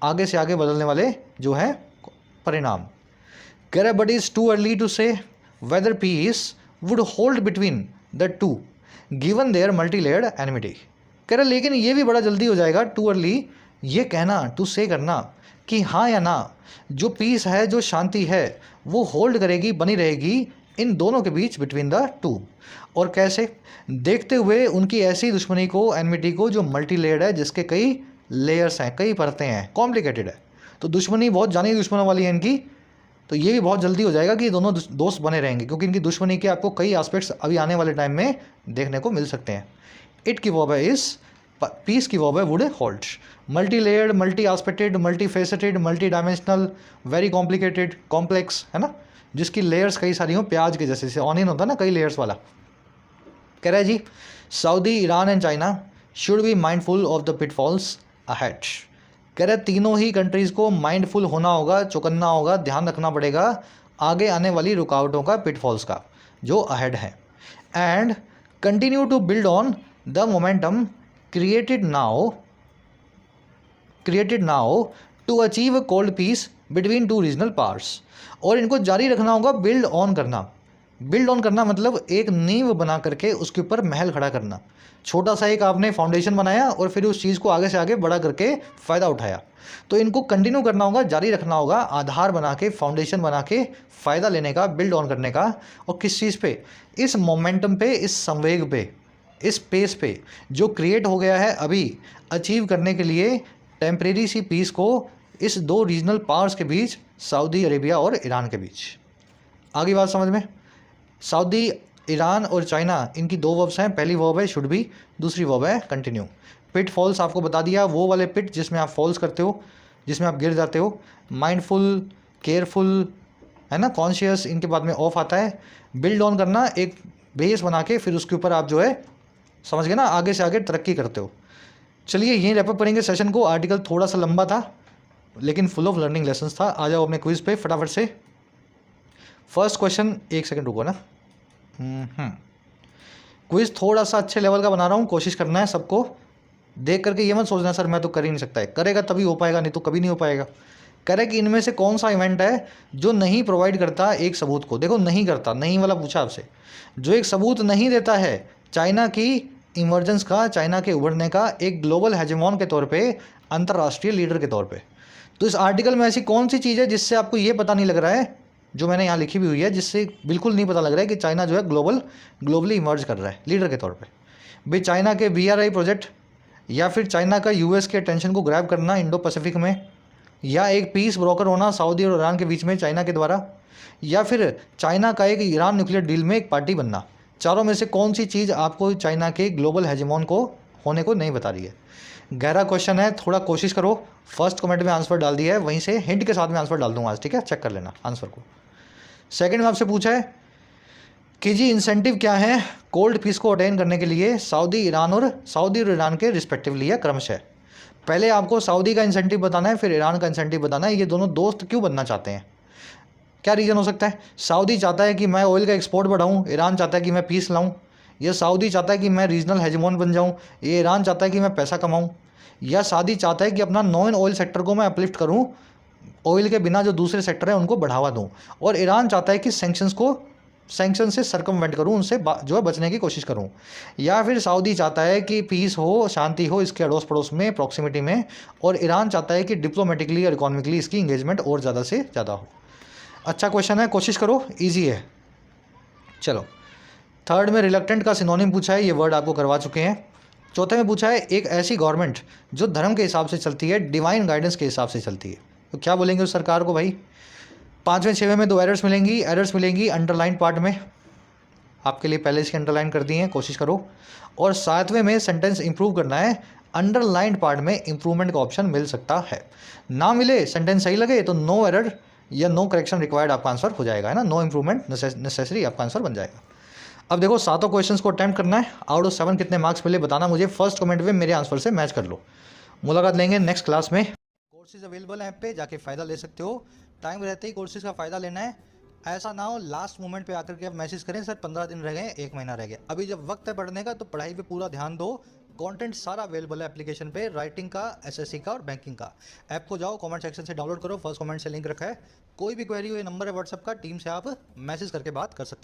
आगे से आगे बदलने वाले जो है परिणाम। कह रहा है but is too early to say whether peace would hold between the two given their multi layered enmity. कह रहा है लेकिन ये भी बड़ा जल्दी हो जाएगा, टू अर्ली ये कहना, टू से करना कि हाँ या ना, जो पीस है, जो शांति है, वो होल्ड करेगी, बनी रहेगी इन दोनों के बीच, बिटवीन द टू। और कैसे, देखते हुए उनकी ऐसी दुश्मनी को, एनिमिटी को, जो मल्टी लेयर्ड है, जिसके कई लेयर्स हैं, कई परतें हैं, कॉम्प्लिकेटेड है। तो दुश्मनी बहुत जानी दुश्मनों वाली है इनकी, तो ये भी बहुत जल्दी हो जाएगा कि दोनों दोस्त बने रहेंगे, क्योंकि इनकी दुश्मनी के आपको कई एस्पेक्ट्स अभी आने वाले टाइम में देखने को मिल सकते हैं। इट की वर्ब है इस, पीस की वर्ब है would hold. Multi layered, multi expected, multi faceted, multi dimensional, very complicated, complex, है ना, जिसकी लेयर्स कई सारी हों, प्याज के जैसे, ऑनियन होता है ना, कई लेयर्स वाला। कह रहा है जी Saudi, Iran and China should be mindful of the pitfalls ahead. कह रहे तीनों ही कंट्रीज़ को माइंडफुल होना होगा, चौकन्ना होगा, ध्यान रखना पड़ेगा आगे आने वाली रुकावटों का, पिटफॉल्स का जो अहेड है। And continue to build on the momentum created now to achieve cold peace between two regional parts. और इनको जारी रखना होगा, बिल्ड ऑन करना। बिल्ड ऑन करना मतलब एक नींव बना करके उसके ऊपर महल खड़ा करना। छोटा सा एक आपने फाउंडेशन बनाया और फिर उस चीज़ को आगे से आगे बड़ा करके फ़ायदा उठाया, तो इनको कंटिन्यू करना होगा, जारी रखना होगा, आधार बना के, फाउंडेशन बना के फ़ायदा लेने का, बिल्ड ऑन करने का। और किस चीज़ पे, इस मोमेंटम पे, इस संवेग पे, इस पेस पे जो क्रिएट हो गया है अभी, अचीव करने के लिए टेम्परेरी सी पीस को इस दो रीजनल पावर्स के बीच, सऊदी अरेबिया और ईरान के बीच। आगे बात समझ में। सऊदी, ईरान और चाइना, इनकी दो वर्ब्स हैं, पहली वर्ब है शुड बी, दूसरी वर्ब है कंटिन्यू। पिट फॉल्स आपको बता दिया, वो वाले पिट जिसमें आप फॉल्स करते हो, जिसमें आप गिर जाते हो। माइंडफुल, केयरफुल, है ना, कॉन्शियस, इनके बाद में ऑफ आता है। बिल्ड ऑन करना, एक बेस बना के फिर उसके ऊपर आप जो है, समझ गए ना, आगे से आगे तरक्की करते हो। चलिए यहीं रैपअप करेंगे सेशन को। आर्टिकल थोड़ा सा लंबा था लेकिन फुल ऑफ लर्निंग लेसन्स था। आ जाओ अपने क्विज पे फटाफट से। फर्स्ट क्वेश्चन, एक सेकंड रुको ना। क्विज थोड़ा सा अच्छे लेवल का बना रहा हूँ, कोशिश करना है सबको देख करके ये मत सोचना सर मैं तो कर ही नहीं सकता है, करेगा तभी हो पाएगा, नहीं तो कभी नहीं हो पाएगा। कह रहे कि इनमें से कौन सा इवेंट है जो नहीं प्रोवाइड करता एक सबूत को। देखो नहीं करता, नहीं वाला पूछा आपसे, जो एक सबूत नहीं देता है चाइना की इमरजेंस का, चाइना के उभरने का एक ग्लोबल हेजेमॉन के तौर पे, अंतर्राष्ट्रीय लीडर के तौर पे। तो इस आर्टिकल में ऐसी कौन सी चीज़ है जिससे आपको ये पता नहीं लग रहा है, जो मैंने यहाँ लिखी भी हुई है, जिससे बिल्कुल नहीं पता लग रहा है कि चाइना जो है ग्लोबली इमर्ज कर रहा है लीडर के तौर पे। भाई चाइना के BRI प्रोजेक्ट, या फिर चाइना का US के अटेंशन को ग्रैब करना इंडो पैसिफिक में, या एक पीस ब्रोकर होना सऊदी और ईरान के बीच में चाइना के द्वारा, या फिर चाइना का एक ईरान न्यूक्लियर डील में एक पार्टी बनना। चारों में से कौन सी चीज़ आपको चाइना के ग्लोबल हेजेमॉन को होने को नहीं बता रही है? गहरा क्वेश्चन है, थोड़ा कोशिश करो। फर्स्ट कमेंट में आंसर डाल दिया है, वहीं से हिंट के साथ में आंसर डाल दूंगा आज, ठीक है, चेक कर लेना आंसर को। सेकंड में आपसे पूछा है कि जी इंसेंटिव क्या है कोल्ड पीस को अटेन करने के लिए सऊदी और ईरान के रिस्पेक्टिवली है क्रमशः। पहले आपको सऊदी का इंसेंटिव बताना है, फिर ईरान का इंसेंटिव बताना है। ये दोनों दोस्त क्यों बनना चाहते हैं, क्या रीज़न हो सकता है? सऊदी चाहता है कि मैं ऑयल का एक्सपोर्ट बढ़ाऊँ, ईरान चाहता है कि मैं पीस लाऊँ। या सऊदी चाहता है कि मैं रीजनल हेजेमोन बन जाऊँ, ये ईरान चाहता है कि मैं पैसा कमाऊँ। या सऊदी चाहता है कि अपना नॉन ऑयल सेक्टर को मैं अपलिफ्ट करूँ, ऑयल के बिना जो दूसरे सेक्टर है उनको बढ़ावा दूँ। और ईरान चाहता है कि सैंक्शन से सरकमवेंट करूँ, उनसे जो है बचने की कोशिश करूँ। या फिर सऊदी चाहता है कि पीस हो, शांति हो इसके अड़ोस पड़ोस में, प्रॉक्सिमिटी में, और ईरान चाहता है कि डिप्लोमेटिकली और इकोनॉमिकली इसकी इंगेजमेंट और ज़्यादा से ज़्यादा हो। अच्छा क्वेश्चन है, कोशिश करो, ईजी है। चलो थर्ड में रिलक्टेंट का सिनोनिम पूछा है, ये वर्ड आपको करवा चुके हैं। चौथे में पूछा है एक ऐसी गवर्नमेंट जो धर्म के हिसाब से चलती है, डिवाइन गाइडेंस के हिसाब से चलती है, तो क्या बोलेंगे उस सरकार को भाई? पाँचवें छवें में 2 एरर्स मिलेंगी अंडरलाइन पार्ट में, आपके लिए पहले इसके अंडरलाइन कर दिए हैं, कोशिश करो। और सातवें में सेंटेंस इंप्रूव करना है, अंडरलाइन पार्ट में इंप्रूवमेंट का ऑप्शन मिल सकता है। ना मिले, सेंटेंस सही लगे तो नो एरर या नो करेक्शन रिक्वायर्ड आपका आंसर हो जाएगा, है ना, नो इंप्रूवमेंट नेसेसरी आपका आंसर बन जाएगा। अब देखो सातों क्वेश्चंस को अटेम्प्ट करना है, आउट ऑफ 7 कितने मार्क्स मिले बताना मुझे, फर्स्ट कमेंट में मेरे आंसर से मैच कर लो। मुलाकात लेंगे नेक्स्ट क्लास में। कोर्सेज अवेलेबल है ऐप पे, जाके फ़ायदा ले सकते हो, टाइम रहते ही कोर्सेज का फ़ायदा लेना है। ऐसा ना हो लास्ट मोमेंट पे आकर के आप मैसेज करें सर 15 दिन रह गए, 1 महीना रह गया। अभी जब वक्त है पढ़ने का तो पढ़ाई पे पूरा ध्यान दो। कंटेंट सारा अवेलेबल है एप्लीकेशन पे, राइटिंग का, SSC का और बैंकिंग का। ऐप को जाओ, कमेंट सेक्शन से डाउनलोड करो, फर्स्ट कमेंट से लिंक रखा है। कोई भी क्वेरी हो, ये नंबर है व्हाट्सएप का, टीम से आप मैसेज करके बात कर सकते हैं।